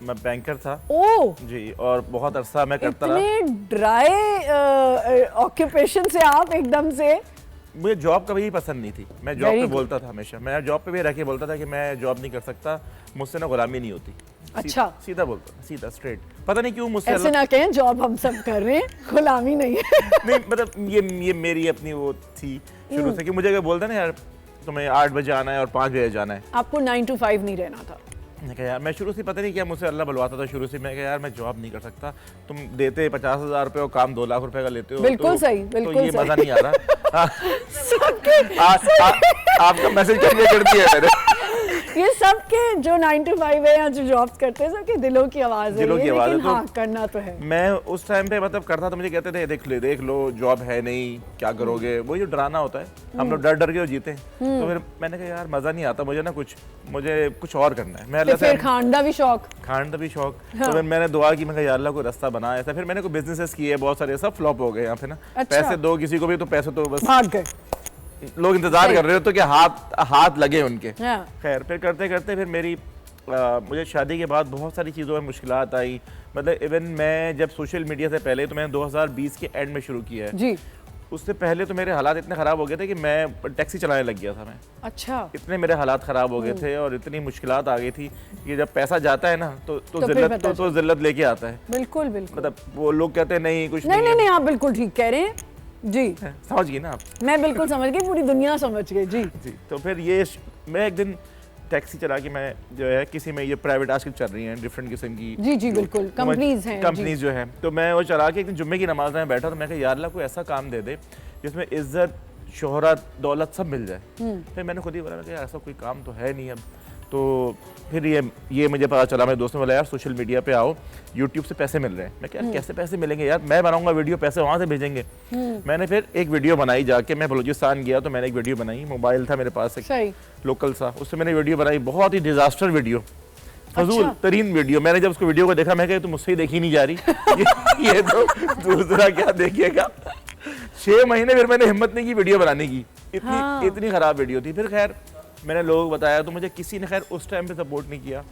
मैं बैंकर था। ओह जी, और बहुत अरसा मैं करता रहा। इतने ड्राई ऑक्यूपेशन से आप एकदम से। मुझे जॉब कभी भी पसंद नहीं थी, मैं जॉब पे बोलता था हमेशा, मैं जॉब पे भी रह के बोलता था कि मैं जॉब नहीं कर सकता, मुझसे ना गुलामी नहीं होती। अच्छा, सीधा बोलता, सीधा स्ट्रेट। पता नहीं क्यों मुझसे ऐसे ना कहें जॉब हम सब कर रहे हैं, गुलामी नहीं है। नहीं मतलब ये मेरी अपनी वो थी शुरू से कि मुझे अगर बोलते ना यार तुम्हें 8 बजे आना है और 5 बजे जाना है, आपको 9 to 5 नहीं रहना था। मैं कहा यार, मैं शुरू से पता नहीं क्या मुझसे अल्लाह बुलवाता था शुरू से। मैं कहा यार मैं जॉब नहीं कर सकता, तुम देते 50,000 रुपए और काम 2 लाख रुपए का लेते हो। बिल्कुल सही, बिल्कुल तो ये सही। मजा नहीं आ रहा। आपका मैसेज कन्वे कर दिया मैंने। ये सबके जो 9 to 5 है या जो जॉब्स करते हैं सबके दिलों की आवाज है, दिलों की आवाज है, लेकिन तो हाँ करना तो है। मैं उस टाइम पे मतलब करता था, मुझे कहते थे देख लो जॉब है नहीं, क्या करोगे, वो जो डराना होता है, हम लोग डर डर के जीते हैं। तो फिर मैंने कहा यार मजा नहीं आता मुझे ना, मुझे कुछ और करना है। मैं तो फिर खांडा भी शौक। तो फिर मैंने दुआ की, मैं कहा यार अल्लाह कोई रास्ता बना ऐसा। फिर मैंने कोई बिजनेसेस किए बहुत सारे, सब फ्लॉप हो गए यहाँ पे ना। अच्छा। पैसे दो किसी को भी तो पैसे तो बस भाग गए। लोग इंतजार कर रहे हो तो क्या हाथ लगे उनके। हाँ। खैर फिर करते करते फिर मेरी मुझे शादी के बाद बहुत सारी चीज़ों में मुश्किलात आई। मतलब इवन मैं जब सोशल मीडिया से पहले तो मैंने 2020 के एंड में शुरू किया है जी। उससे पहले तो मेरे हालात इतने ख़राब हो गए थे कि मैं टैक्सी चलाने लग गया था मैं। अच्छा। इतने मेरे हालात ख़राब हो गए थे और इतनी मुश्किलात आ गई थी कि जब पैसा जाता है ना तो जिल्लत लेके आता है। बिल्कुल बिल्कुल। मतलब वो लोग कहते हैं नहीं कुछ नहीं आप बिल्कुल ठीक कह रहे हैं जी। समझ गई ना आप? मैं बिल्कुल समझ गई, पूरी दुनिया समझ गई जी। तो फिर ये मैं एक दिन टैक्सी चला के मैं जो है किसी में ये प्राइवेट आजकल चल रही हैं डिफरेंट किस्म की। जी जी बिल्कुल, कंपनीज जो है, तो मैं वो चला के एक दिन जुम्मे की नमाज में बैठा तो मैं कहा यार अल्लाह कोई ऐसा काम दे दे जिसमें इज्जत शोहरत दौलत सब मिल जाए। फिर मैंने खुद ही बोला कि यार ऐसा कोई काम तो है नहीं अब। तो फिर ये मुझे पता चला, मेरे दोस्त ने बोला यार सोशल मीडिया पे आओ, यूट्यूब से पैसे मिल रहे हैं। मैं क्या कैसे पैसे मिलेंगे यार, मैं बनाऊंगा वीडियो, पैसे वहाँ से भेजेंगे। मैंने फिर एक वीडियो बनाई, जाके मैं बलूचिस्तान गया तो मैंने एक वीडियो बनाई, मोबाइल था मेरे पास एक लोकल सा, उससे मैंने वीडियो बनाई, बहुत ही डिजास्टर वीडियो, फजूल तरीन वीडियो। मैंने जब उसको वीडियो को देखा मैं कहा तो मुझसे ही देखी नहीं जा रही ये तो दूसरा क्या देखिएगा। 6 महीने फिर मैंने हिम्मत नहीं की वीडियो बनाने की, इतनी खराब वीडियो थी। फिर खैर मैंने लोगों को बताया तो मुझे किसी ने खैर उस टाइम पे सपोर्ट नहीं किया,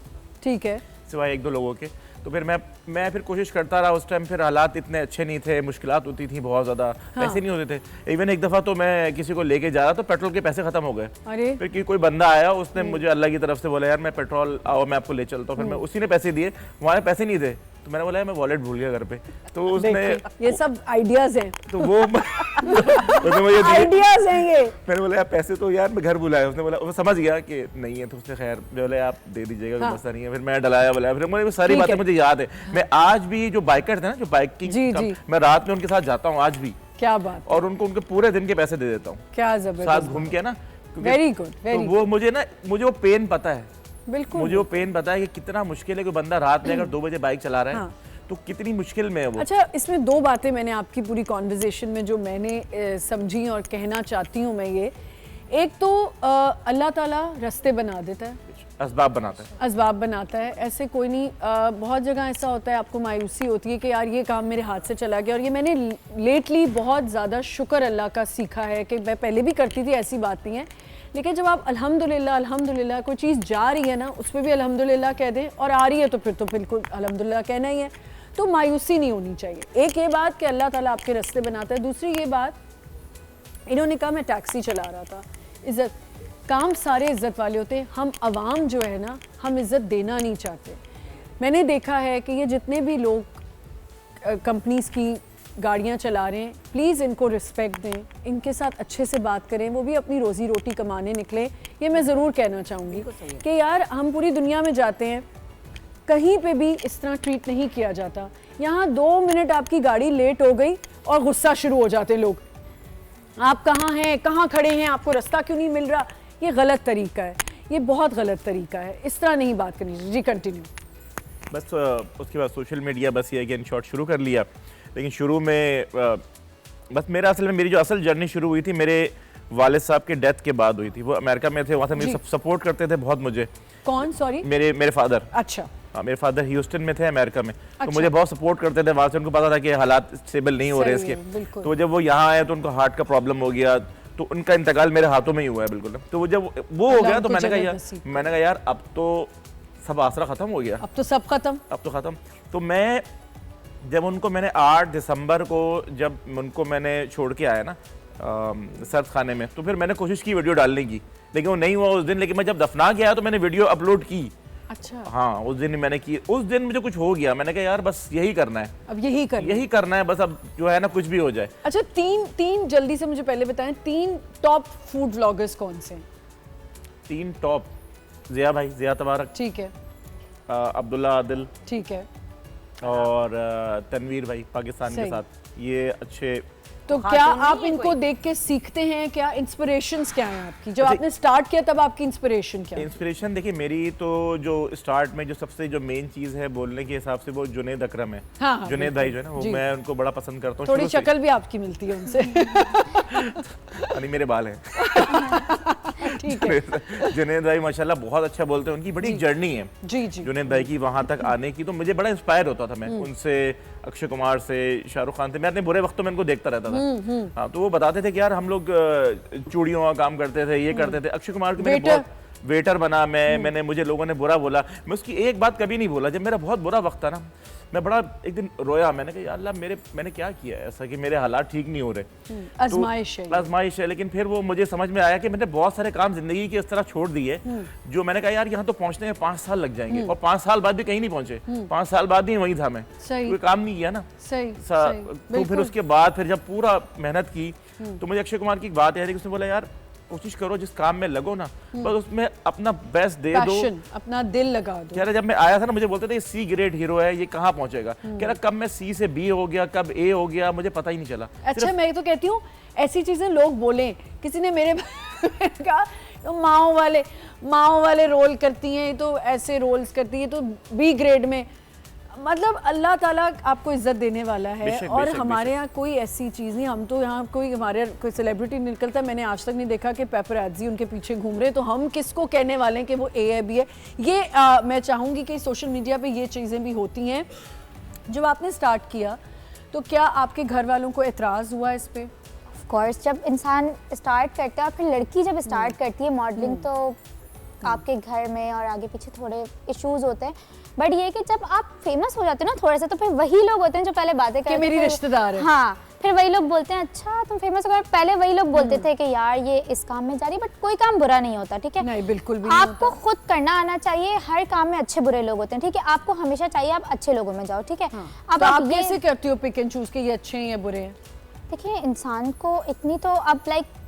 ठीक है, सिवाय 1-2 लोगों के। तो फिर मैं फिर कोशिश करता रहा। उस टाइम फिर हालात इतने अच्छे नहीं थे, मुश्किलात होती थी बहुत ज़्यादा, पैसे नहीं होते थे। इवन एक दफ़ा तो मैं किसी को लेके जा रहा तो पेट्रोल के पैसे ख़त्म हो गए। फिर कोई बंदा आया, उसने मुझे अल्लाह की तरफ से बोला यार मैं पेट्रोल आओ मैं आपको ले चलता हूँ। फिर मैं उसी ने पैसे दिए, वहाँ पैसे नहीं थे तो मैंने बोला मैं वॉलेट भूल गया घर पे। तो उसने ये सब आइडियाज हैं, तो वो मुझे आइडियाज हैं ये। मैंने बोला यार पैसे तो यार मैं घर भुलाया। उसने बोला, वो समझ गया कि नहीं है तो उसने खैर बोले आप दे दीजिएगा, कोई मसला नहीं है। फिर मैं डलाया बुलाया, फिर मुझे सारी बातें मुझे याद है। मैं आज भी जो बाइकर थे ना, जो बाइकिंग, मैं रात में उनके साथ जाता हूँ आज भी। क्या बात। और उनके पूरे दिन के पैसे दे देता हूँ, क्या जबरदस्त, साथ घूम के ना। Very good. वो मुझे वो पेन पता है, बिल्कुल मुझे वो पेन पता है कि कितना मुश्किल है कि बंदा रात में अगर 2 बजे बाइक चला रहा है तो कितनी मुश्किल में है वो। अच्छा, इसमें 2 बातें मैंने आपकी पूरी कॉन्वर्जेशन में जो मैंने समझी और कहना चाहती हूँ मैं ये, एक तो अल्लाह ताला रास्ते बना देता है, असबाब बनाता है। ऐसे कोई नहीं, बहुत जगह ऐसा होता है आपको मायूसी होती है कि यार ये काम मेरे हाथ से चला गया। और ये मैंने लेटली बहुत ज़्यादा शुक्र अल्लाह का सीखा है कि मैं पहले भी करती थी, ऐसी बात नहीं है, लेकिन जब आप अल्हम्दुलिल्लाह कोई चीज़ जा रही है ना उस पर भी अल्हम्दुलिल्लाह कह दें, और आ रही है तो फिर तो बिल्कुल अल्हम्दुलिल्लाह कहना ही है। तो मायूसी नहीं होनी चाहिए। एक ये बात कि अल्लाह ताला आपके रास्ते बनाता है, दूसरी ये बात, इन्होंने कहा मैं टैक्सी चला रहा था, इज़्ज़त, काम सारे इज़्ज़त वाले होते हैं, हम आवाम जो है ना हम इज़्ज़त देना नहीं चाहते। मैंने देखा है कि ये जितने भी लोग कंपनीज़ की गाड़ियाँ चला रहे हैं, प्लीज़ इनको रिस्पेक्ट दें, इनके साथ अच्छे से बात करें, वो भी अपनी रोज़ी रोटी कमाने निकले। ये मैं ज़रूर कहना चाहूँगी कि यार हम पूरी दुनिया में जाते हैं, कहीं पे भी इस तरह ट्रीट नहीं किया जाता। यहाँ 2 मिनट आपकी गाड़ी लेट हो गई और गुस्सा शुरू हो जाते लोग, आप कहाँ हैं, कहाँ खड़े हैं, आपको रास्ता क्यों नहीं मिल रहा। ये गलत तरीका है, ये बहुत गलत तरीका है, इस तरह नहीं बात करनी। जी कंटिन्यू। बस उसके बाद सोशल मीडिया बस ये अगेन शॉर्ट शुरू कर लिया, लेकिन शुरू में बस मेरा असल में मेरी जो असल जर्नी शुरू हुई थी मेरे वालिद साहब के डेथ के बाद हुई थी। वो अमेरिका में थे, वहाँ से मेरी सपोर्ट करते थे बहुत मुझे। कौन? सॉरी, मेरे फादर। अच्छा। हाँ, मेरे फादर ह्यूस्टन में थे अमेरिका में। अच्छा। तो मुझे बहुत सपोर्ट करते थे वहाँ से, उनको पता था कि हालात स्टेबल नहीं हो रहे इसके। तो जब वो यहाँ आए तो उनको हार्ट का प्रॉब्लम हो गया, तो उनका इंतकाल मेरे हाथों में ही हुआ है बिल्कुल। तो वो जब वो हो गया तो मैंने कहा यार अब तो सब आसरा खत्म हो गया, अब तो सब खत्म, अब तो खत्म। तो मैं जब उनको मैंने 8 दिसंबर को जब उनको मैंने छोड़ के आया ना सर्द खाने में, तो फिर मैंने कोशिश की वीडियो डालने की, लेकिन वो नहीं हुआ उस दिन। लेकिन मैं जब दफना के आया तो मैंने वीडियो अपलोड की। अच्छा। हाँ, उस दिन मैंने की। उस दिन मुझे कुछ हो गया, मैंने कहा यार बस यही करना है, अब यही करना है बस, अब जो है ना कुछ भी हो जाए। अच्छा, तीन जल्दी से मुझे पहले बताएं, 3 टॉप फूड व्लॉगर्स कौन से हैं? 3 टॉप, जिया भाई, जिया तबारक, ठीक है, अब्दुल्ला आदिल, ठीक है, और तनवीर भाई पाकिस्तान के साथ, ये अच्छे। तो क्या आप इनको देख के सीखते हैं? क्या इंस्पिरेशंस क्या हैं आपकी? जब आपने स्टार्ट किया तब आपकी इंस्पिरेशन क्या? इंस्पिरेशन देखिए मेरी तो जो स्टार्ट में जो सबसे जो मेन चीज है बोलने के हिसाब से वो जुनैद अकरम है। हाँ, जुनैद भाई जो है ना, वो मैं उनको बड़ा पसंद करता हूँ। थोड़ी शक्ल भी आपकी मिलती है उनसे। यानी मेरे बाल हैं। ठीक है। जुनैद भाई माशाल्लाह बहुत अच्छा बोलते हैं, उनकी बड़ी जर्नी है जी जी जुनैद भाई की वहां तक आने की। तो मुझे बड़ा इंस्पायर होता था मैं उनसे, अक्षय कुमार से, शाहरुख खान से। मैं अपने बुरे वक्तों में उनको देखता रहता था। हाँ, तो वो बताते थे कि यार हम लोग चूड़ियों का काम करते थे, ये करते थे। अक्षय कुमार को मैंने बहुत वेटर बना, मैंने मुझे लोगों ने बुरा बोला, मैं उसकी एक बात कभी नहीं बोला। जब मेरा बहुत बुरा वक्त था ना, मैं बड़ा एक दिन रोया, मैंने कहा यार अल्लाह मैंने क्या किया है ऐसा कि मेरे हालात ठीक नहीं हो रहे। आजमाइश है। लेकिन फिर वो मुझे समझ में आया कि मैंने बहुत सारे काम जिंदगी के इस तरह छोड़ दिए जो मैंने कहा यार यहाँ तो पहुंचने में 5 साल लग जाएंगे, और 5 साल बाद भी कहीं नहीं पहुंचे। 5 साल बाद भी वहीं था मैं, कोई काम नहीं किया ना। तो फिर उसके बाद फिर जब पूरा मेहनत की तो मुझे अक्षय कुमार की एक बात याद है कि उसने बोला यार कोशिश करो जिस काम में लगो ना, बस उसमें अपना बेस्ट दे दो, अपना दिल लगा दो। कह रहा जब मैं आया था ना मुझे बोलते थे सी ग्रेड हीरो है, ये कहाँ पहुंचेगा। कह रहा कब मैं सी से बी हो गया, कब ए हो गया, मुझे पता ही नहीं चला। अच्छा, मैं तो कहती हूँ ऐसी चीजें लोग बोलें। किसी ने मेरे कहा तो माओ वाले रोल करती हैं, तो ऐसे रोल्स करती है, तो बी ग्रेड में। मतलब अल्लाह ताला आपको इज्जत देने वाला है। और हमारे यहाँ कोई ऐसी चीज़ नहीं, हम तो यहाँ कोई सेलिब्रिटी निकलता है, मैंने आज तक नहीं देखा कि पेपराजी उनके पीछे घूम रहे, तो हम किसको कहने वाले हैं कि वो ए है बी है। ये मैं चाहूँगी कि सोशल मीडिया पे ये चीज़ें भी होती हैं। जब आपने स्टार्ट किया तो क्या आपके घर वालों को एतराज़ हुआ इस पर? ऑफ कोर्स, जब इंसान स्टार्ट करता है और फिर लड़की जब स्टार्ट करती है मॉडलिंग, तो आपके घर में और आगे पीछे थोड़े इश्यूज होते हैं। बट ये कि जब आप फेमस हो जाते हो ना थोड़े से, तो फिर वही लोग होते हैं जो पहले बातें करते हैं मेरी रिश्तेदार है। हाँ, फिर वही लोग बोलते हैं अच्छा तुम फेमस हो गए। पहले वही लोग बोलते थे कि यार ये इस काम में जा रही है, बट कोई काम बुरा नहीं होता, ठीक है? नहीं, बिल्कुल भी नहीं आपको खुद करना आना चाहिए। हर काम में अच्छे बुरे लोग होते हैं, ठीक है? आपको हमेशा चाहिए आप अच्छे लोगों में जाओ, ठीक है? अब आप कैसे करती हो पिक एंड चूज के ये अच्छे हैं या बुरे हैं? देखिए, इंसान को इतनी तो अब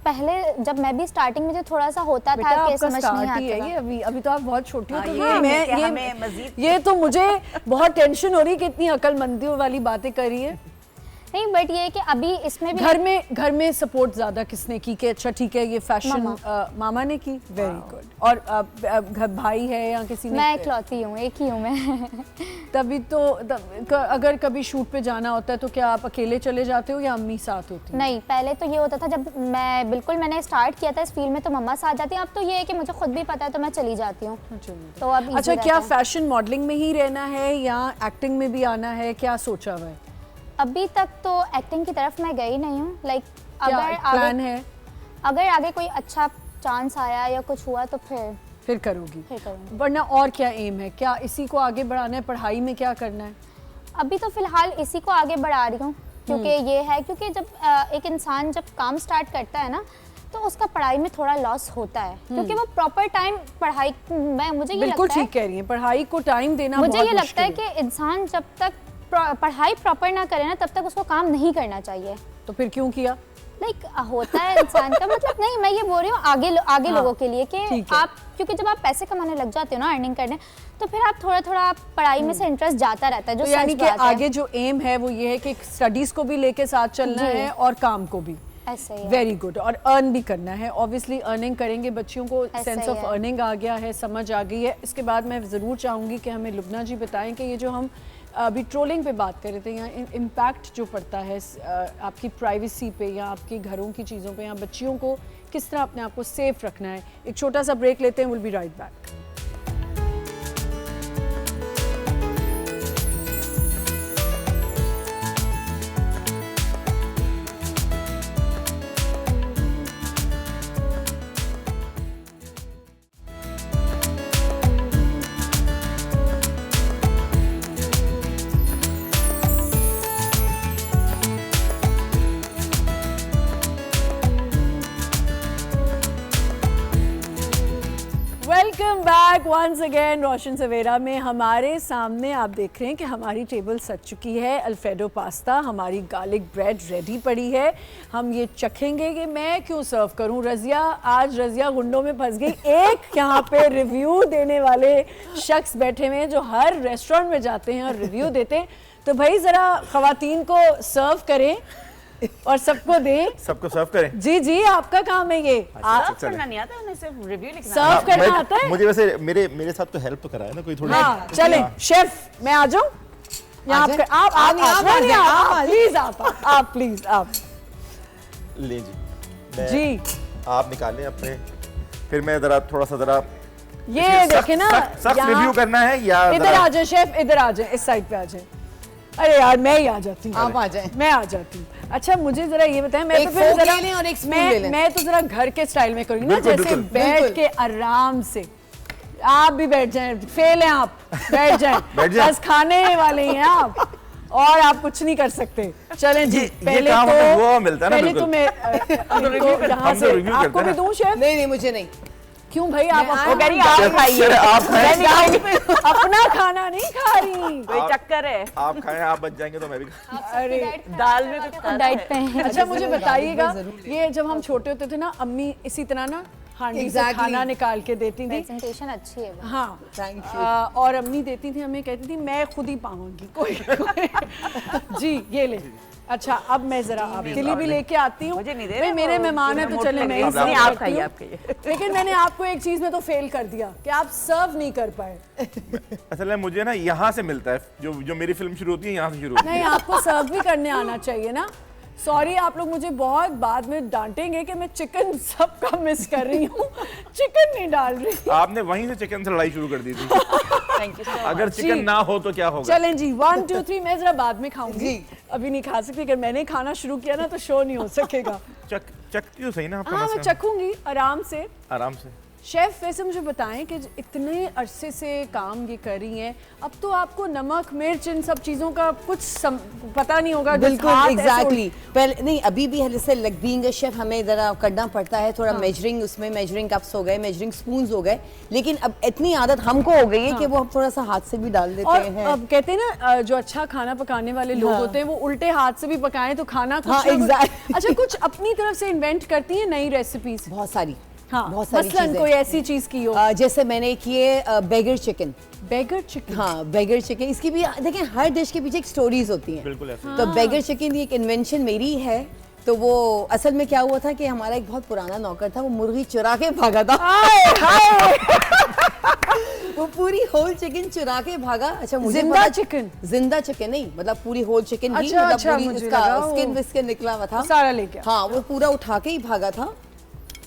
पहले जब मैं भी स्टार्टिंग में जो थोड़ा सा होता था कि समझ नहीं आता है। अभी तो आप बहुत छोटी हो, तो ये तो मुझे बहुत टेंशन हो रही है कि इतनी अक्लमंदियों वाली बातें कर रही है। नहीं, बट ये है कि अभी इसमें भी घर में सपोर्ट ज्यादा किसने की कि अच्छा ठीक है ये फैशन मामा ने की? Very good. और घर भाई है या किसी ने? मैं इकलौती हूँ, एक ही हूँ मैं। तभी तो अगर कभी शूट पे जाना होता है तो क्या आप अकेले चले जाते हो या अम्मी साथ होती है? नहीं, पहले तो ये होता था जब मैंने स्टार्ट किया था इस फील्ड में तो मम्मा साथ जाती है। अब तो ये है कि मुझे खुद भी पता है तो मैं चली जाती हूँ। तो अब अच्छा, क्या फैशन मॉडलिंग में ही रहना है या एक्टिंग में भी आना है, क्या सोचा हुआ है? अभी तक तो एक्टिंग की तरफ मैं गई नहीं हूँ। अगर आगे कोई अच्छा चांस आया या कुछ हुआ तो फिर करूँगी। वरना और क्या एम है? क्या इसी को आगे बढ़ाना है? पढ़ाई में क्या करना है? अभी तो फिलहाल इसी को आगे बढ़ा रही हूँ, क्योंकि ये है क्योंकि जब एक इंसान जब काम स्टार्ट करता है ना तो उसका पढ़ाई में थोड़ा लॉस होता है, क्योंकि वो प्रॉपर टाइम पढ़ाई में मुझे ये बिल्कुल ठीक कह रही हैं, पढ़ाई को टाइम देना मुझे ये लगता है कि इंसान जब तक पढ़ाई प्रॉपर ना करे ना तब तक उसको काम नहीं करना चाहिए। तो फिर क्यों किया? होता है इंसान का मतलब नहीं, मैं ये बोल रही हूँ आगे लोगों के लिए कि आप, क्योंकि जब आप पैसे कमाने लग जाते हो ना, अर्निंग करने, तो फिर आप थोड़ा पढ़ाई में से इंटरेस्ट जाता रहता है। जो यानी कि आगे जो एम है वो ये है कि स्टडीज को भी लेके साथ चलना है और काम को भी। Very good. और अर्न भी करना है, ऑब्वियसली अर्निंग करेंगे, बच्चियों को सेंस ऑफ अर्निंग आ गया है, समझ आ गई है। इसके बाद मैं ज़रूर चाहूँगी कि हमें लुबना जी बताएं कि ये जो हम अभी ट्रोलिंग पे बात कर रहे थे, यहाँ इम्पैक्ट जो पड़ता है आपकी प्राइवेसी पे या आपके घरों की चीज़ों पे या बच्चियों को किस तरह अपने आप को सेफ रखना है। एक छोटा सा ब्रेक लेते हैं, will be right back. Once again Roshan Savera में हमारे सामने आप देख रहे हैं कि हमारी टेबल सज चुकी है। अल्फ्रेडो पास्ता, हमारी गार्लिक ब्रेड रेडी पड़ी है। हम ये चखेंगे कि मैं क्यों सर्व करूं। रज़िया, आज रज़िया गुंडों में फंस गई। एक यहाँ पे रिव्यू देने वाले शख्स बैठे हुए हैं जो हर रेस्टोरेंट में जाते हैं और रिव्यू देते हैं। तो भाई ज़रा ख़वातीन को सर्व करें और सबको दें। सबको सर्व करें? जी जी, आपका काम है ये। सर्व करना नहीं आता, उन्हें सिर्फ रिव्यू लिखना सर्व करना आता है। मुझे वैसे मेरे साथ तो हेल्प कराया ना कोई थोड़ी। हाँ, चलें शेफ, मैं आ जाऊं यहाँ पे। आप प्लीज, आप प्लीज आप ले जी। जी आप निकालें अपने, फिर मैं थोड़ा सा ये देखे ना, सख्त रिव्यू करना है या इधर आ जाए शेफ, इधर आ जाए, इस साइड पे आ जाए। अरे यार मैं ही आ जाती हूँ। आप आ जाए। मैं आ जाती हूँ। अच्छा मुझे जरा ये बताएं, मैं तो फिर जरा मैं तो जरा घर के स्टाइल में करूँगी ना, जैसे बैठ के आराम से। आप भी बैठ जाएं, फेल हैं आप, बैठ जाएं। बस खाने वाले हैं आप और आप कुछ नहीं कर सकते। चलें जी, पहले तो वो मिलता है ना, पहले तो मैं यहाँ से आपको भी दूं शेफ? नहीं मुझे नहीं। क्यों भाई, आप अपना खाना नहीं खा रही, कोई चक्कर है। आप खाएं, आप बच जाएंगे तो मैं भी। अरे दाल में कुछ डाइट पे हैं। अच्छा मुझे बताइएगा, ये जब हम छोटे होते थे ना, अम्मी इसी तरह ना हांडी से खाना निकाल के देती थी। प्रेजेंटेशन अच्छी है। हाँ, थैंक यू। और अम्मी देती थी हमें, कहती थी मैं खुद ही पाऊंगी कोई जी ये ले। अच्छा अब मैं जरा आपके लिए भी लेके आती हूँ। मुझे नहीं दे भाई मेरे मेहमान है तो चले मैं ही नहीं, सर्व आप करती खाइए, हूँ। आप खाइए। लेकिन मैंने आपको एक चीज में तो फेल कर दिया कि आप सर्व नहीं कर पाए। असल में मुझे ना यहाँ से मिलता है, जो मेरी फिल्म शुरू होती है यहाँ से शुरू होती है। नहीं, आपको सर्व भी करने आना चाहिए ना। सॉरी, आप लोग मुझे बहुत बाद में डांटेंगे कि मैं चिकन सबका मिस कर रही हूँ, चिकन नहीं डाल रही। आपने वहीं से चिकन से लड़ाई शुरू कर दी थी। Thank you. अगर चिकन ना हो तो क्या होगा? चलें जी, 1 2 3 मैं जरा बाद में खाऊंगी, अभी नहीं खा सकती। अगर मैंने खाना शुरू किया ना तो शो नहीं हो सकेगा। चखती हो सही ना आप? हाँ मैं चखूंगी आराम से। आराम से। शेफ वैसे मुझे बताएं कि इतने अरसे से काम ये कर रही हैं, अब तो आपको नमक मिर्च इन सब चीज़ों का कुछ पता नहीं होगा। बिल्कुल एग्जैक्टली। पहले नहीं, अभी भी जैसे लाइक बीइंग अ शेफ हमें जरा करना पड़ता है थोड़ा। मेजरिंग, उसमें मेजरिंग कप्स हो गए, मेजरिंग स्पून्स हो गए, लेकिन अब इतनी आदत हमको हो गई है कि वो हम थोड़ा सा हाथ से भी डाल देते हैं। अब कहते हैं ना, जो अच्छा खाना पकाने वाले लोग होते हैं वो उल्टे हाथ से भी पकाएं तो खाना कुछ अच्छा कुछ अपनी तरफ से इन्वेंट करती है नई रेसिपीज बहुत सारी। हाँ, बहुत सारी मसलन कोई ऐसी चीज की हो। जैसे मैंने किए बेगर चिकन। बेगर चिकन? हाँ बेगर चिकन। इसकी भी देखें, हर डिश के पीछे एक स्टोरीज होती हैं। बिल्कुल ऐसे। तो बेगर चिकन एक इन्वेंशन मेरी है। तो वो असल में क्या हुआ था कि हमारा एक बहुत पुराना नौकर था, वो मुर्गी चुरा के भागा था। वो पूरी होल चिकन चुरा के भागा। अच्छा मुझे जिंदा चिकन? जिंदा चिकन नहीं, मतलब पूरी होल चिकन ही, अच्छा, मतलब पूरी मुझे उसका लगा स्किन विस्किन निकला हुआ था सारा लेके। हाँ, वो पूरा उठा के ही भागा था।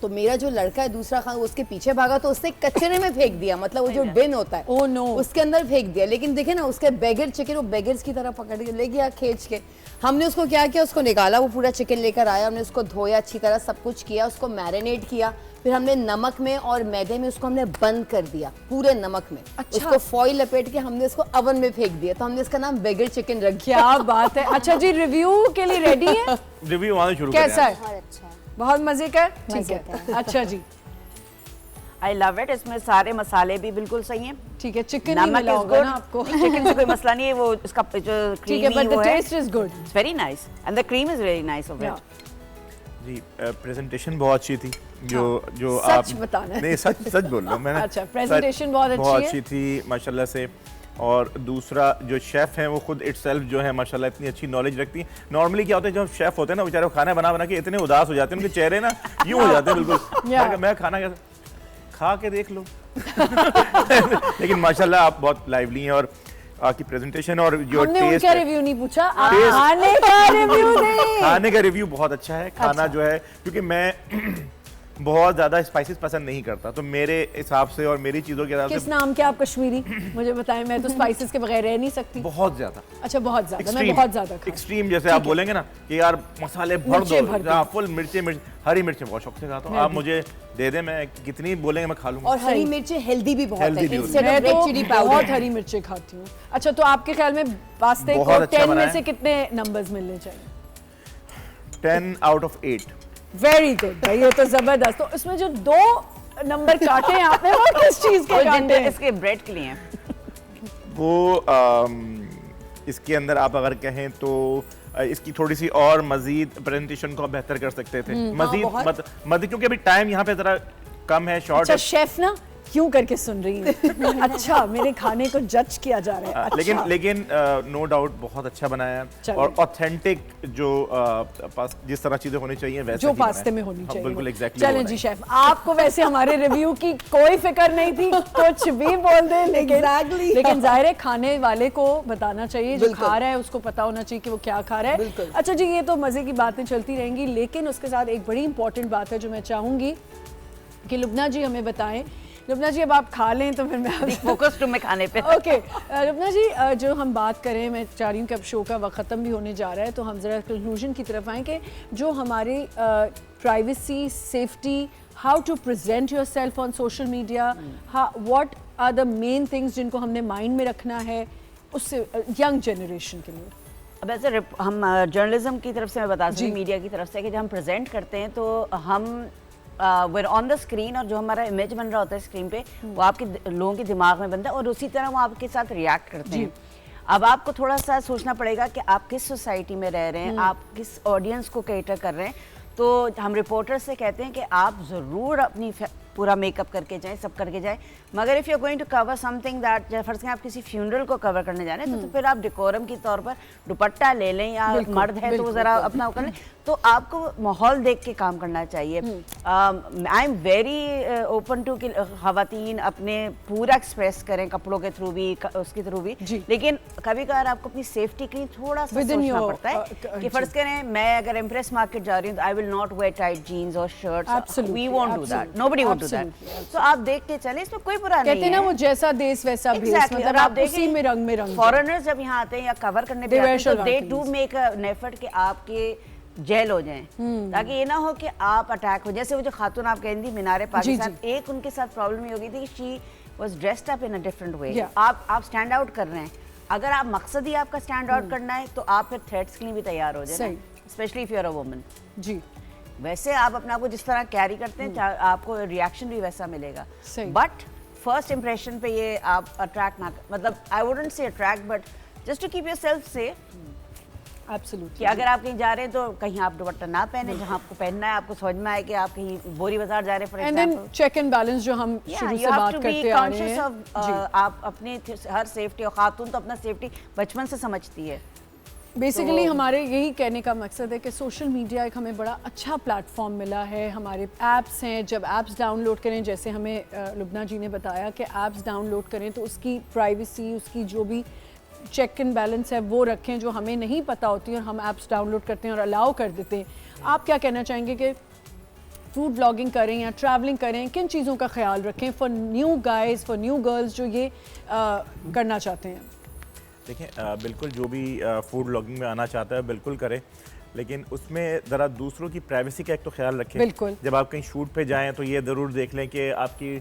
तो मेरा जो लड़का है दूसरा खान, वो उसके पीछे भागा तो उसने कचरे में फेंक दिया, मतलब वो जो बिन होता है ओह नो, उसके अंदर फेंक दिया। लेकिन देखे ना उसके बेगर चिकन, वो बेगर्स की तरह पकड़ के ले गया खींच के। हमने उसको क्या किया, उसको निकाला, वो पूरा चिकन लेकर आया, हमने उसको धोया अच्छी तरह, सब कुछ किया, उसको मैरिनेट किया, फिर हमने नमक में और मैदे में उसको हमने बंद कर दिया पूरे नमक में। अच्छा। उसको फॉइल लपेट के हमने उसको ओवन में फेंक दिया, तो हमने इसका नाम बेगर चिकन रख दिया। क्या बात है। अच्छा जी, रिव्यू के लिए रेडी है? रिव्यू आना शुरू कैसा है? बहुत अच्छा है, बहुत मजे का। ठीक है, अच्छा जी, आई लव इट। इसमें सारे मसाले भी बिल्कुल सही हैं। ठीक है, चिकन नहीं मिला होगा ना आपको? चिकन से कोई मसला नहीं है, वो इसका जो ठीक है, but the taste is good, it's very nice and the cream is very nice of it. जी प्रेजेंटेशन बहुत अच्छी थी। जो सच आप बताना है। नहीं, सच बोल रहा हूँ मैंने। अच्छा, प्रेजेंटेशन बहुत अच्छी थी माशाल्लाह से। और दूसरा जो शेफ़ हैं वो खुद इटसेल्फ जो है माशाल्लाह इतनी अच्छी नॉलेज रखती हैं। नॉर्मली क्या होता है, जब शेफ़ होते हैं ना बेचारे खाना बना के इतने उदास हो जाते हैं, उनके चेहरे ना यूँ हो जाते हैं बिल्कुल। मैं खाना कैसे खा के देख लो। लेकिन माशाल्लाह आप बहुत लाइवली हैं और आपकी प्रेजेंटेशन और जो हमने टेस्ट उनका रिव्यू नहीं पूछा, आप खाने का रिव्यू दें। खाने का रिव्यू बहुत अच्छा है। खाना जो है, क्योंकि मैं बहुत ज्यादा स्पाइसेस पसंद नहीं करता, तो मेरे हिसाब से और मेरी चीजों के हिसाब से। किस नाम के आप कश्मीरी मुझे बताएं, मैं तो स्पाइसेस के बगैर रह नहीं सकती। बहुत ज्यादा। अच्छा बहुत ज्यादा, मैं बहुत ज्यादा एक्सट्रीम। जैसे आप बोलेंगे ना कि यार मसाले भर दो, फुल मिर्ची, हरी मिर्ची बहुत शौक से खाता हूँ। आप मुझे दे दे, मैं कितनी बोलेंगे मैं खा लूंगा। और हरी मिर्ची हेल्दी भी बहुत है, मैं तो बहुत हरी मिर्ची खाती हूँ। अच्छा, तो आपके ख्याल में पास्ते को 10 में से कितने नंबर्स मिलने चाहिए? 10 out of 8। वेरी गुड भाई, ये तो जबरदस्त। तो इसमें जो 2 नंबर काटे हैं आपने, वो किस चीज के काटे हैं? इसके ब्रेड के लिए हैं। वो इसके अंदर आप अगर कहें तो इसकी थोड़ी सी और मजीद प्रेजेंटेशन को बेहतर कर सकते थे, मजीद मजीद, क्योंकि अभी टाइम यहाँ पे जरा कम है, शॉर्ट अच्छा है। शेफ ना क्यों करके सुन रही है? अच्छा, मेरे खाने को जज किया जा रहा है। अच्छा। लेकिन नो डाउट बहुत अच्छा बनाया है और ऑथेंटिक जो जिस तरह चीजें होनी चाहिए वैसे जो पास्ते में होनी चाहिए, बिल्कुल एग्जैक्टली। चलें जी शेफ, आपको वैसे हमारे रिव्यू की कोई फिक्र नहीं थी, कुछ भी बोल दे, लेकिन जाहिर है खाने वाले को बताना चाहिए, जो खा रहा है उसको पता होना चाहिए कि वो क्या खा रहा है। अच्छा जी, ये तो मजे की बातें चलती रहेंगी, लेकिन उसके साथ एक बड़ी इंपॉर्टेंट बात है जो मैं चाहूंगी कि लुबना जी हमें बताएं। लुबना जी अब आप खा लें तो फिर मैं फोकस टू में खाने पे। ओके लुबना जी, जो हम बात करें, मैं चाह रही हूँ कि अब शो का वक्त ख़त्म भी होने जा रहा है, तो हम ज़रा कंक्लूजन की तरफ आएँ कि जो हमारी privacy, safety, how to present yourself on social media, what are the main things जिनको हमने माइंड में रखना है उससे यंग जनरेशन के लिए। अब ऐसे हम जर्नलिज्म की तरफ से मैं बता सकती हूँ, मीडिया की तरफ से, कि जब हम प्रेजेंट करते हैं तो हम वेर ऑन द स्क्रीन, और जो हमारा इमेज बन रहा होता है स्क्रीन पे, वो आपके लोगों के दिमाग में बनता है और उसी तरह वो आपके साथ रिएक्ट करते हैं। अब आपको थोड़ा सा सोचना पड़ेगा कि आप किस सोसाइटी में रह रहे हैं, आप किस ऑडियंस को कैटर कर रहे हैं। तो हम रिपोर्टर से कहते हैं कि आप ज़रूर अपनी पूरा मेकअप करके जाएं, सब करके जाएं, मगर if you are going to cover something that, फर्ज करें आप किसी फ्यूनरल को कवर करने जा रहे हैं, तो फिर आप डेकोरम के तौर पर दुपट्टा ले लें, या मर्द है तो वो ज़रा अपना कर लें। तो आपको माहौल देख के काम करना चाहिए। I am very open to कि ख़वातीन अपने पूरा एक्सप्रेस करें कपड़ों के थ्रू भी, उसके थ्रू भी, लेकिन कभी कभार आपको अपनी सेफ्टी के लिए थोड़ा सा सोचना पड़ता है कि फर्ज करें मैं अगर इम्प्रेस मार्केट जा रही हूँ, I will not wear tight jeans और shirts, we won't do that, nobody won't do that. तो आप देख के चले, इसमें कोई बुरा नहीं है। कहते हैं ना वो जैसा देश वैसा भेष, मतलब आप उसी में रंग फॉरेनर्स जब यहाँ आते हैं या कवर करने पे आते हैं, तो they do make an effort कि आपके जेल हो जाएं, ताकि ये ना हो कि आप अटैक हो। जैसे वो जो खातून आप कहती मीनारे पाकिस्तान, एक उनके साथ प्रॉब्लम ये हो गई थी कि she was dressed up in a different way. आप स्टैंड आउट कर रहे हैं, अगर आप मकसद ही आपका स्टैंड आउट करना है तो आप फिर थ्रेट्स के लिए भी तैयार हो जाए, specially if you are a woman. जी, वैसे आप अपने आप को जिस तरह कैरी करते हैं, आपको रिएक्शन भी वैसा मिलेगा। बट फर्स्ट इंप्रेशन पे ये आप अट्रैक्ट ना, मतलब I wouldn't say attract, but just to keep yourself safe. Absolutely, कि अगर आप कहीं जा रहे हैं तो कहीं आप दुपट्टा ना पहने, जहां आपको पहनना है आपको समझ में आए कि आप कहीं बोरी बाजार जा रहे हैं, for example. Check and balance जो हम शुरू से बात करते आ रहे हैं, आप अपने हर सेफ्टी, और खातून तो अपना सेफ्टी बचपन से समझती है। बेसिकली हमारे यही कहने का मकसद है कि सोशल मीडिया एक हमें बड़ा अच्छा प्लेटफॉर्म मिला है। हमारे ऐप्स हैं, जब ऐप्स डाउनलोड करें, जैसे हमें लुबना जी ने बताया कि ऐप्स डाउनलोड करें तो उसकी प्राइवेसी, उसकी जो भी चेक एंड बैलेंस है वो रखें, जो हमें नहीं पता होती, और हम ऐप्स डाउनलोड करते हैं और अलाउ कर देते हैं। आप क्या कहना चाहेंगे कि फूड ब्लॉगिंग करें या ट्रैवलिंग करें, किन चीज़ों का ख्याल रखें for new guys, for new girls जो ये करना चाहते हैं? देखिए, बिल्कुल जो भी फूड ब्लॉगिंग में आना चाहता है बिल्कुल करे, लेकिन उसमें ज़रा दूसरों की प्राइवेसी का एक तो ख्याल रखें। बिल्कुल, जब आप कहीं शूट पे जाएं तो ये ज़रूर देख लें कि आपकी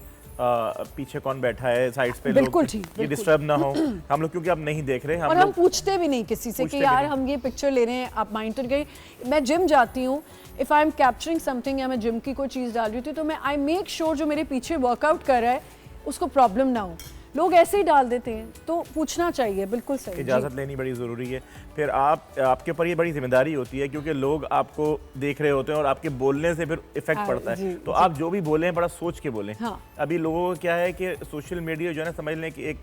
पीछे कौन बैठा है, साइड्स पे बिल्कुल लोग, ये डिस्टर्ब ना हो। हम लोग क्योंकि अब नहीं देख रहे, और हम पूछते भी नहीं किसी से कि यार हम ये पिक्चर ले रहे हैं, आप माइंड तो गए। मैं जिम जाती हूँ, if I am capturing something, या मैं जिम की कोई चीज़ डाल रही थी, तो मैं आई मेक श्योर जो मेरे पीछे वर्कआउट कर रहा है उसको प्रॉब्लम ना हो। लोग ऐसे ही डाल देते हैं, तो पूछना चाहिए। बिल्कुल सही, इजाज़त लेनी बड़ी ज़रूरी है। फिर आपके ऊपर ये बड़ी जिम्मेदारी होती है, क्योंकि लोग आपको देख रहे होते हैं और आपके बोलने से फिर इफेक्ट पड़ता है। तो आप जो भी बोलें बड़ा सोच के बोलें। अभी लोगों को क्या है कि सोशल मीडिया जो है ना, समझ लें कि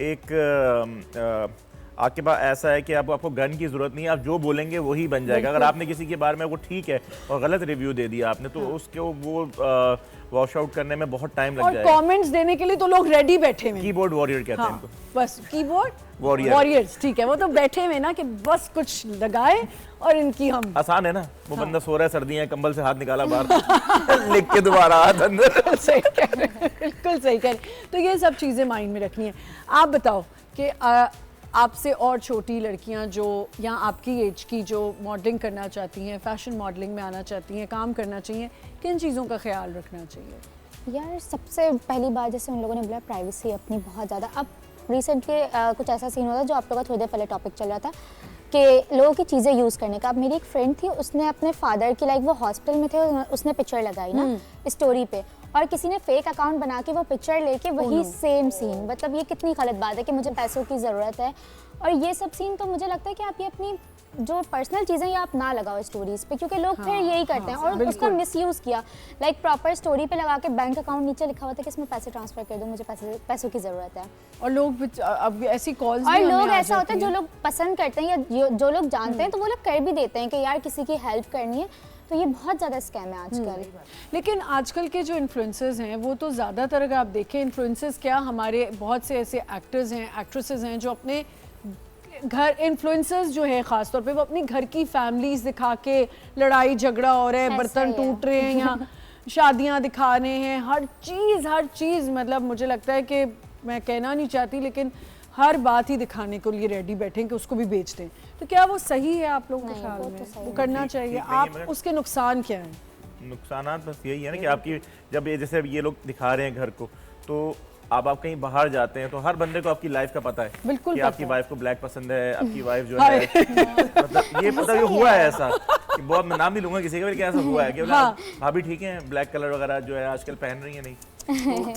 एक आपके पास ऐसा है कि आपको गन की जरूरत नहीं है, आप जो बोलेंगे वही बन जाएगा। अगर आपने किसी के बारे में वो ठीक है और गलत रिव्यू दे दिया आपने, तो उसके वो वॉश आउट करने में बहुत टाइम लग जाएगा। और कमेंट्स देने के लिए तो लोग रेडी बैठे हुए, कीबोर्ड वॉरियर कहते हैं इनको। बस कीबोर्ड वॉरियर्स, ठीक है, वो तो बैठे हुए ना कि बस कुछ लगाए और इनकी हम। आसान है ना, वो बंदा सो रहा है, सर्दियां, कंबल से हाथ निकाला बाहर लिख के दोबारा हाथ अंदर। सही कह रहे हैं, बिल्कुल सही कह रहे हैं। तो ये सब चीज़ें माइंड में रखनी है। आप बताओ कि आपसे और छोटी लड़कियां जो या आपकी एज की जो मॉडलिंग करना चाहती हैं, फैशन मॉडलिंग में आना चाहती हैं, काम करना चाहिए, किन चीज़ों का ख्याल रखना चाहिए? यार सबसे पहली बात, जैसे उन लोगों ने बोला प्राइवेसी अपनी बहुत ज़्यादा। अब रिसेंटली कुछ ऐसा सीन होता जो आप लोगों का थोड़ी देर पहले टॉपिक चल रहा था कि लोगों की चीज़ें यूज़ करने का। अब मेरी एक फ्रेंड थी, उसने अपने फादर की, लाइक वो हॉस्पिटल में थे, उसने पिक्चर लगाई ना स्टोरी पे, और किसी ने फेक अकाउंट बना के वो पिक्चर लेके वही सेम सीन, मतलब ये कितनी गलत बात है कि मुझे पैसों की ज़रूरत है। और ये सब सीन तो मुझे लगता है कि आप ये अपनी जो पर्सनल चीज़ें ये आप ना लगाओ स्टोरीज पे, क्योंकि लोग फिर यही करते हैं और उसका मिसयूज़ किया। लाइक प्रॉपर स्टोरी पे लगा के बैंक अकाउंट नीचे लिखा हुआ था कि इसमें पैसे ट्रांसफर कर दो, मुझे पैसों की ज़रूरत है। और लोग अब ऐसी कॉल्स और लोग ऐसा होता है जो लोग पसंद करते हैं या जो लोग जानते हैं तो वो लोग कर भी देते हैं कि यार किसी की हेल्प करनी है, तो ये बहुत ज़्यादा स्कैम है आजकल। लेकिन आजकल के जो इन्फ्लुएंसर्स हैं वो तो ज़्यादातर अगर आप देखें इन्फ्लुएंसर्स क्या, हमारे बहुत से ऐसे एक्टर्स हैं, एक्ट्रेसेस हैं जो अपने घर, इन्फ्लुएंसर्स जो है ख़ास तौर पे वो अपनी घर की फैमिलीज दिखा के लड़ाई झगड़ा हो रहा है, बर्तन टूट रहे हैं या शादियां दिखा रहे हैं, हर चीज़ मतलब मुझे लगता है कि मैं कहना नहीं चाहती लेकिन हर बात ही दिखाने के लिए रेडी बैठे कि उसको भी बेच दें। तो क्या वो सही है आप लोगों के ख्याल में? वो करना चाहिए? आप उसके नुकसान क्या हैं? नुकसान बस यही है ना कि आपकी जब ये जैसे ये लोग दिखा रहे हैं घर को, तो आप कहीं बाहर जाते हैं तो हर बंदे को आपकी लाइफ का पता है। बिल्कुल कि आपकी वाइफ को ब्लैक पसंद है, आपकी वाइफ जो है मतलब ये पता हुआ है ऐसा कि बहुत, मैं नाम नहीं लूंगा किसी का, लेकिन ऐसा हुआ है कि भाभी ठीक है ब्लैक कलर वगैरह जो है आजकल पहन रही है नहीं,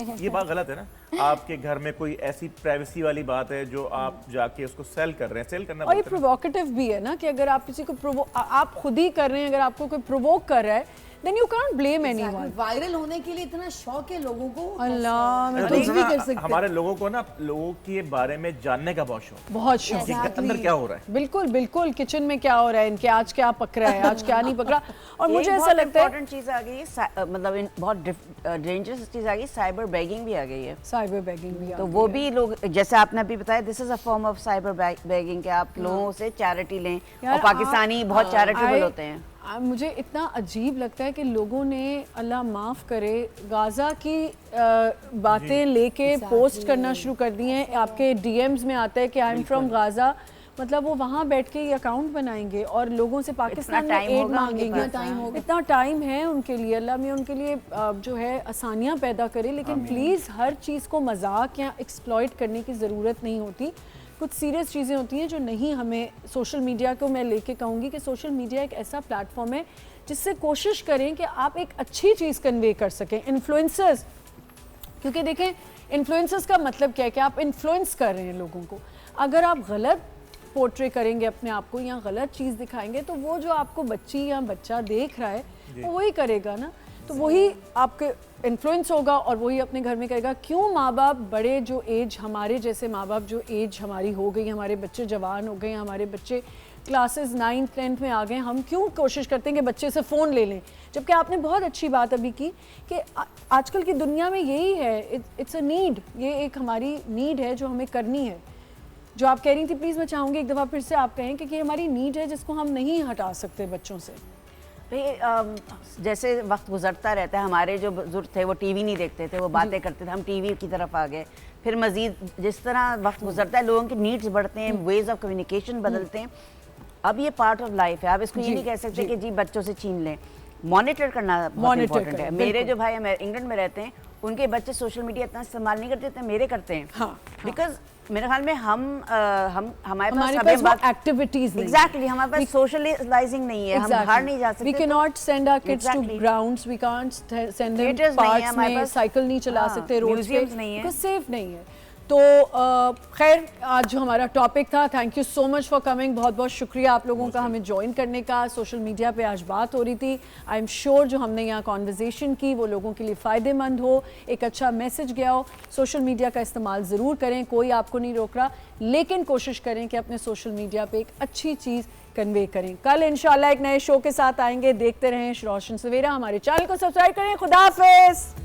तो ये बात गलत है ना। आपके घर में कोई ऐसी प्राइवेसी वाली बात है जो आप जाके उसको सेल कर रहे हैं, सेल करना और ये प्रोवोकेटिव भी है ना कि अगर आप किसी को आप खुद ही कर रहे हैं, अगर आपको कोई प्रोवोक कर रहा है then you can't blame anyone। Viral होने के लिए इतना शौक है लोगों को, अल्लाह मैं कुछ भी कर सकते। हमारे लोगों को ना लोगों के बारे में जानने का बहुत शौक, बहुत शौक कि अंदर क्या हो रहा है। बिल्कुल बिल्कुल, किचन में क्या हो रहा है, इनके आज क्या पक रहा है, आज क्या नहीं पक रहा। और मुझे ऐसा लगता है इम्पोर्टेंट चीज़ आ गई है, मतलब बहुत डेंजरस चीज़ आ गई, साइबर बैगिंग भी आ गई है। साइबर बैगिंग भी तो वो भी लोग, जैसे आपने अभी बताया, this is a form of cyber bagging कि आप लोगों से चैरिटी लें, और पाकिस्तानी बहुत चैरिटेबल होते हैं। मुझे इतना अजीब लगता है कि लोगों ने, अल्लाह माफ़ करे, गाज़ा की बातें लेके पोस्ट करना शुरू कर दी हैं। आपके डीएम्स में आता है कि आई एम फ्रॉम गाज़ा, मतलब वो वहाँ बैठ के ये अकाउंट बनाएंगे और लोगों से पाकिस्तान में एड मांगेंगे। इतना टाइम है उनके लिए, अल्लाह में उनके लिए जो है आसानियाँ पैदा करे, लेकिन प्लीज़ हर चीज़ को मजाक या एक्सप्लॉइट करने की ज़रूरत नहीं होती। कुछ सीरियस चीज़ें होती हैं जो नहीं, हमें सोशल मीडिया को मैं लेके कहूँगी कि सोशल मीडिया एक ऐसा प्लेटफॉर्म है जिससे कोशिश करें कि आप एक अच्छी चीज़ कन्वे कर सकें। इन्फ्लुएंसर्स, क्योंकि देखें इन्फ्लुएंसर्स का मतलब क्या है कि आप इन्फ्लुएंस कर रहे हैं लोगों को। अगर आप गलत पोर्ट्रे करेंगे अपने आप को या गलत चीज़ दिखाएंगे तो वो जो आपको बच्ची या बच्चा देख रहा है वो वही करेगा ना, तो वही आपके इन्फ्लुएंस होगा और वही अपने घर में करेगा। क्यों माँ बाप बड़े जो एज, हमारे जैसे माँ बाप जो एज हमारी हो गई, हमारे बच्चे जवान हो गए, हमारे बच्चे क्लासेस 9th 10th में आ गए, हम क्यों कोशिश करते हैं कि बच्चे से फ़ोन ले लें? जबकि आपने बहुत अच्छी बात अभी की कि आजकल की दुनिया में यही है, इट्स अ नीड, ये एक हमारी नीड है जो हमें करनी है। जो आप कह रही थी, प्लीज़ मैं चाहूँगी एक दफ़ा फिर से आप कहें कि ये हमारी नीड है जिसको हम नहीं हटा सकते बच्चों से। जैसे वक्त गुजरता रहता है, हमारे जो बुजुर्ग थे वो टीवी नहीं देखते थे, वो बातें करते थे, हम टीवी की तरफ आ गए। फिर मजीद जिस तरह वक्त गुजरता है लोगों के नीड्स बढ़ते हैं, वेज ऑफ कम्युनिकेशन बदलते हैं। अब ये पार्ट ऑफ लाइफ है, आप इसको ये नहीं कह सकते कि जी बच्चों से छीन लें। मॉनिटर करना बहुत इम्पोर्टेंट है। मेरे जो भाई इंग्लैंड में रहते हैं, उनके बच्चे सोशल मीडिया इतना इस्तेमाल नहीं करते थे, मेरे करते हैं। बिकॉज मेरे ख्याल में हमारे पास एक्टिविटीज नहीं, एग्जैक्टली हमारे पास सोशलाइजिंग नहीं है, हम बाहर नहीं जा सकते। We cannot send our kids to grounds, we can't send them parks में, साइकिल नहीं चला सकते रोड पे, because सेफ नहीं है। तो खैर आज जो हमारा टॉपिक था, thank you so much for coming, बहुत बहुत शुक्रिया आप लोगों का हमें ज्वाइन करने का। सोशल मीडिया पे आज बात हो रही थी, आई एम श्योर जो हमने यहाँ कॉन्वर्जेशन की वो लोगों के लिए फ़ायदेमंद हो, एक अच्छा मैसेज गया हो। सोशल मीडिया का इस्तेमाल ज़रूर करें, कोई आपको नहीं रोक रहा, लेकिन कोशिश करें कि अपने सोशल मीडिया पे एक अच्छी चीज़ कन्वे करें। कल इंशाल्लाह एक नए शो के साथ आएंगे, देखते रहें रोशन सवेरा, हमारे चैनल को सब्सक्राइब करें। खुदा हाफिज़।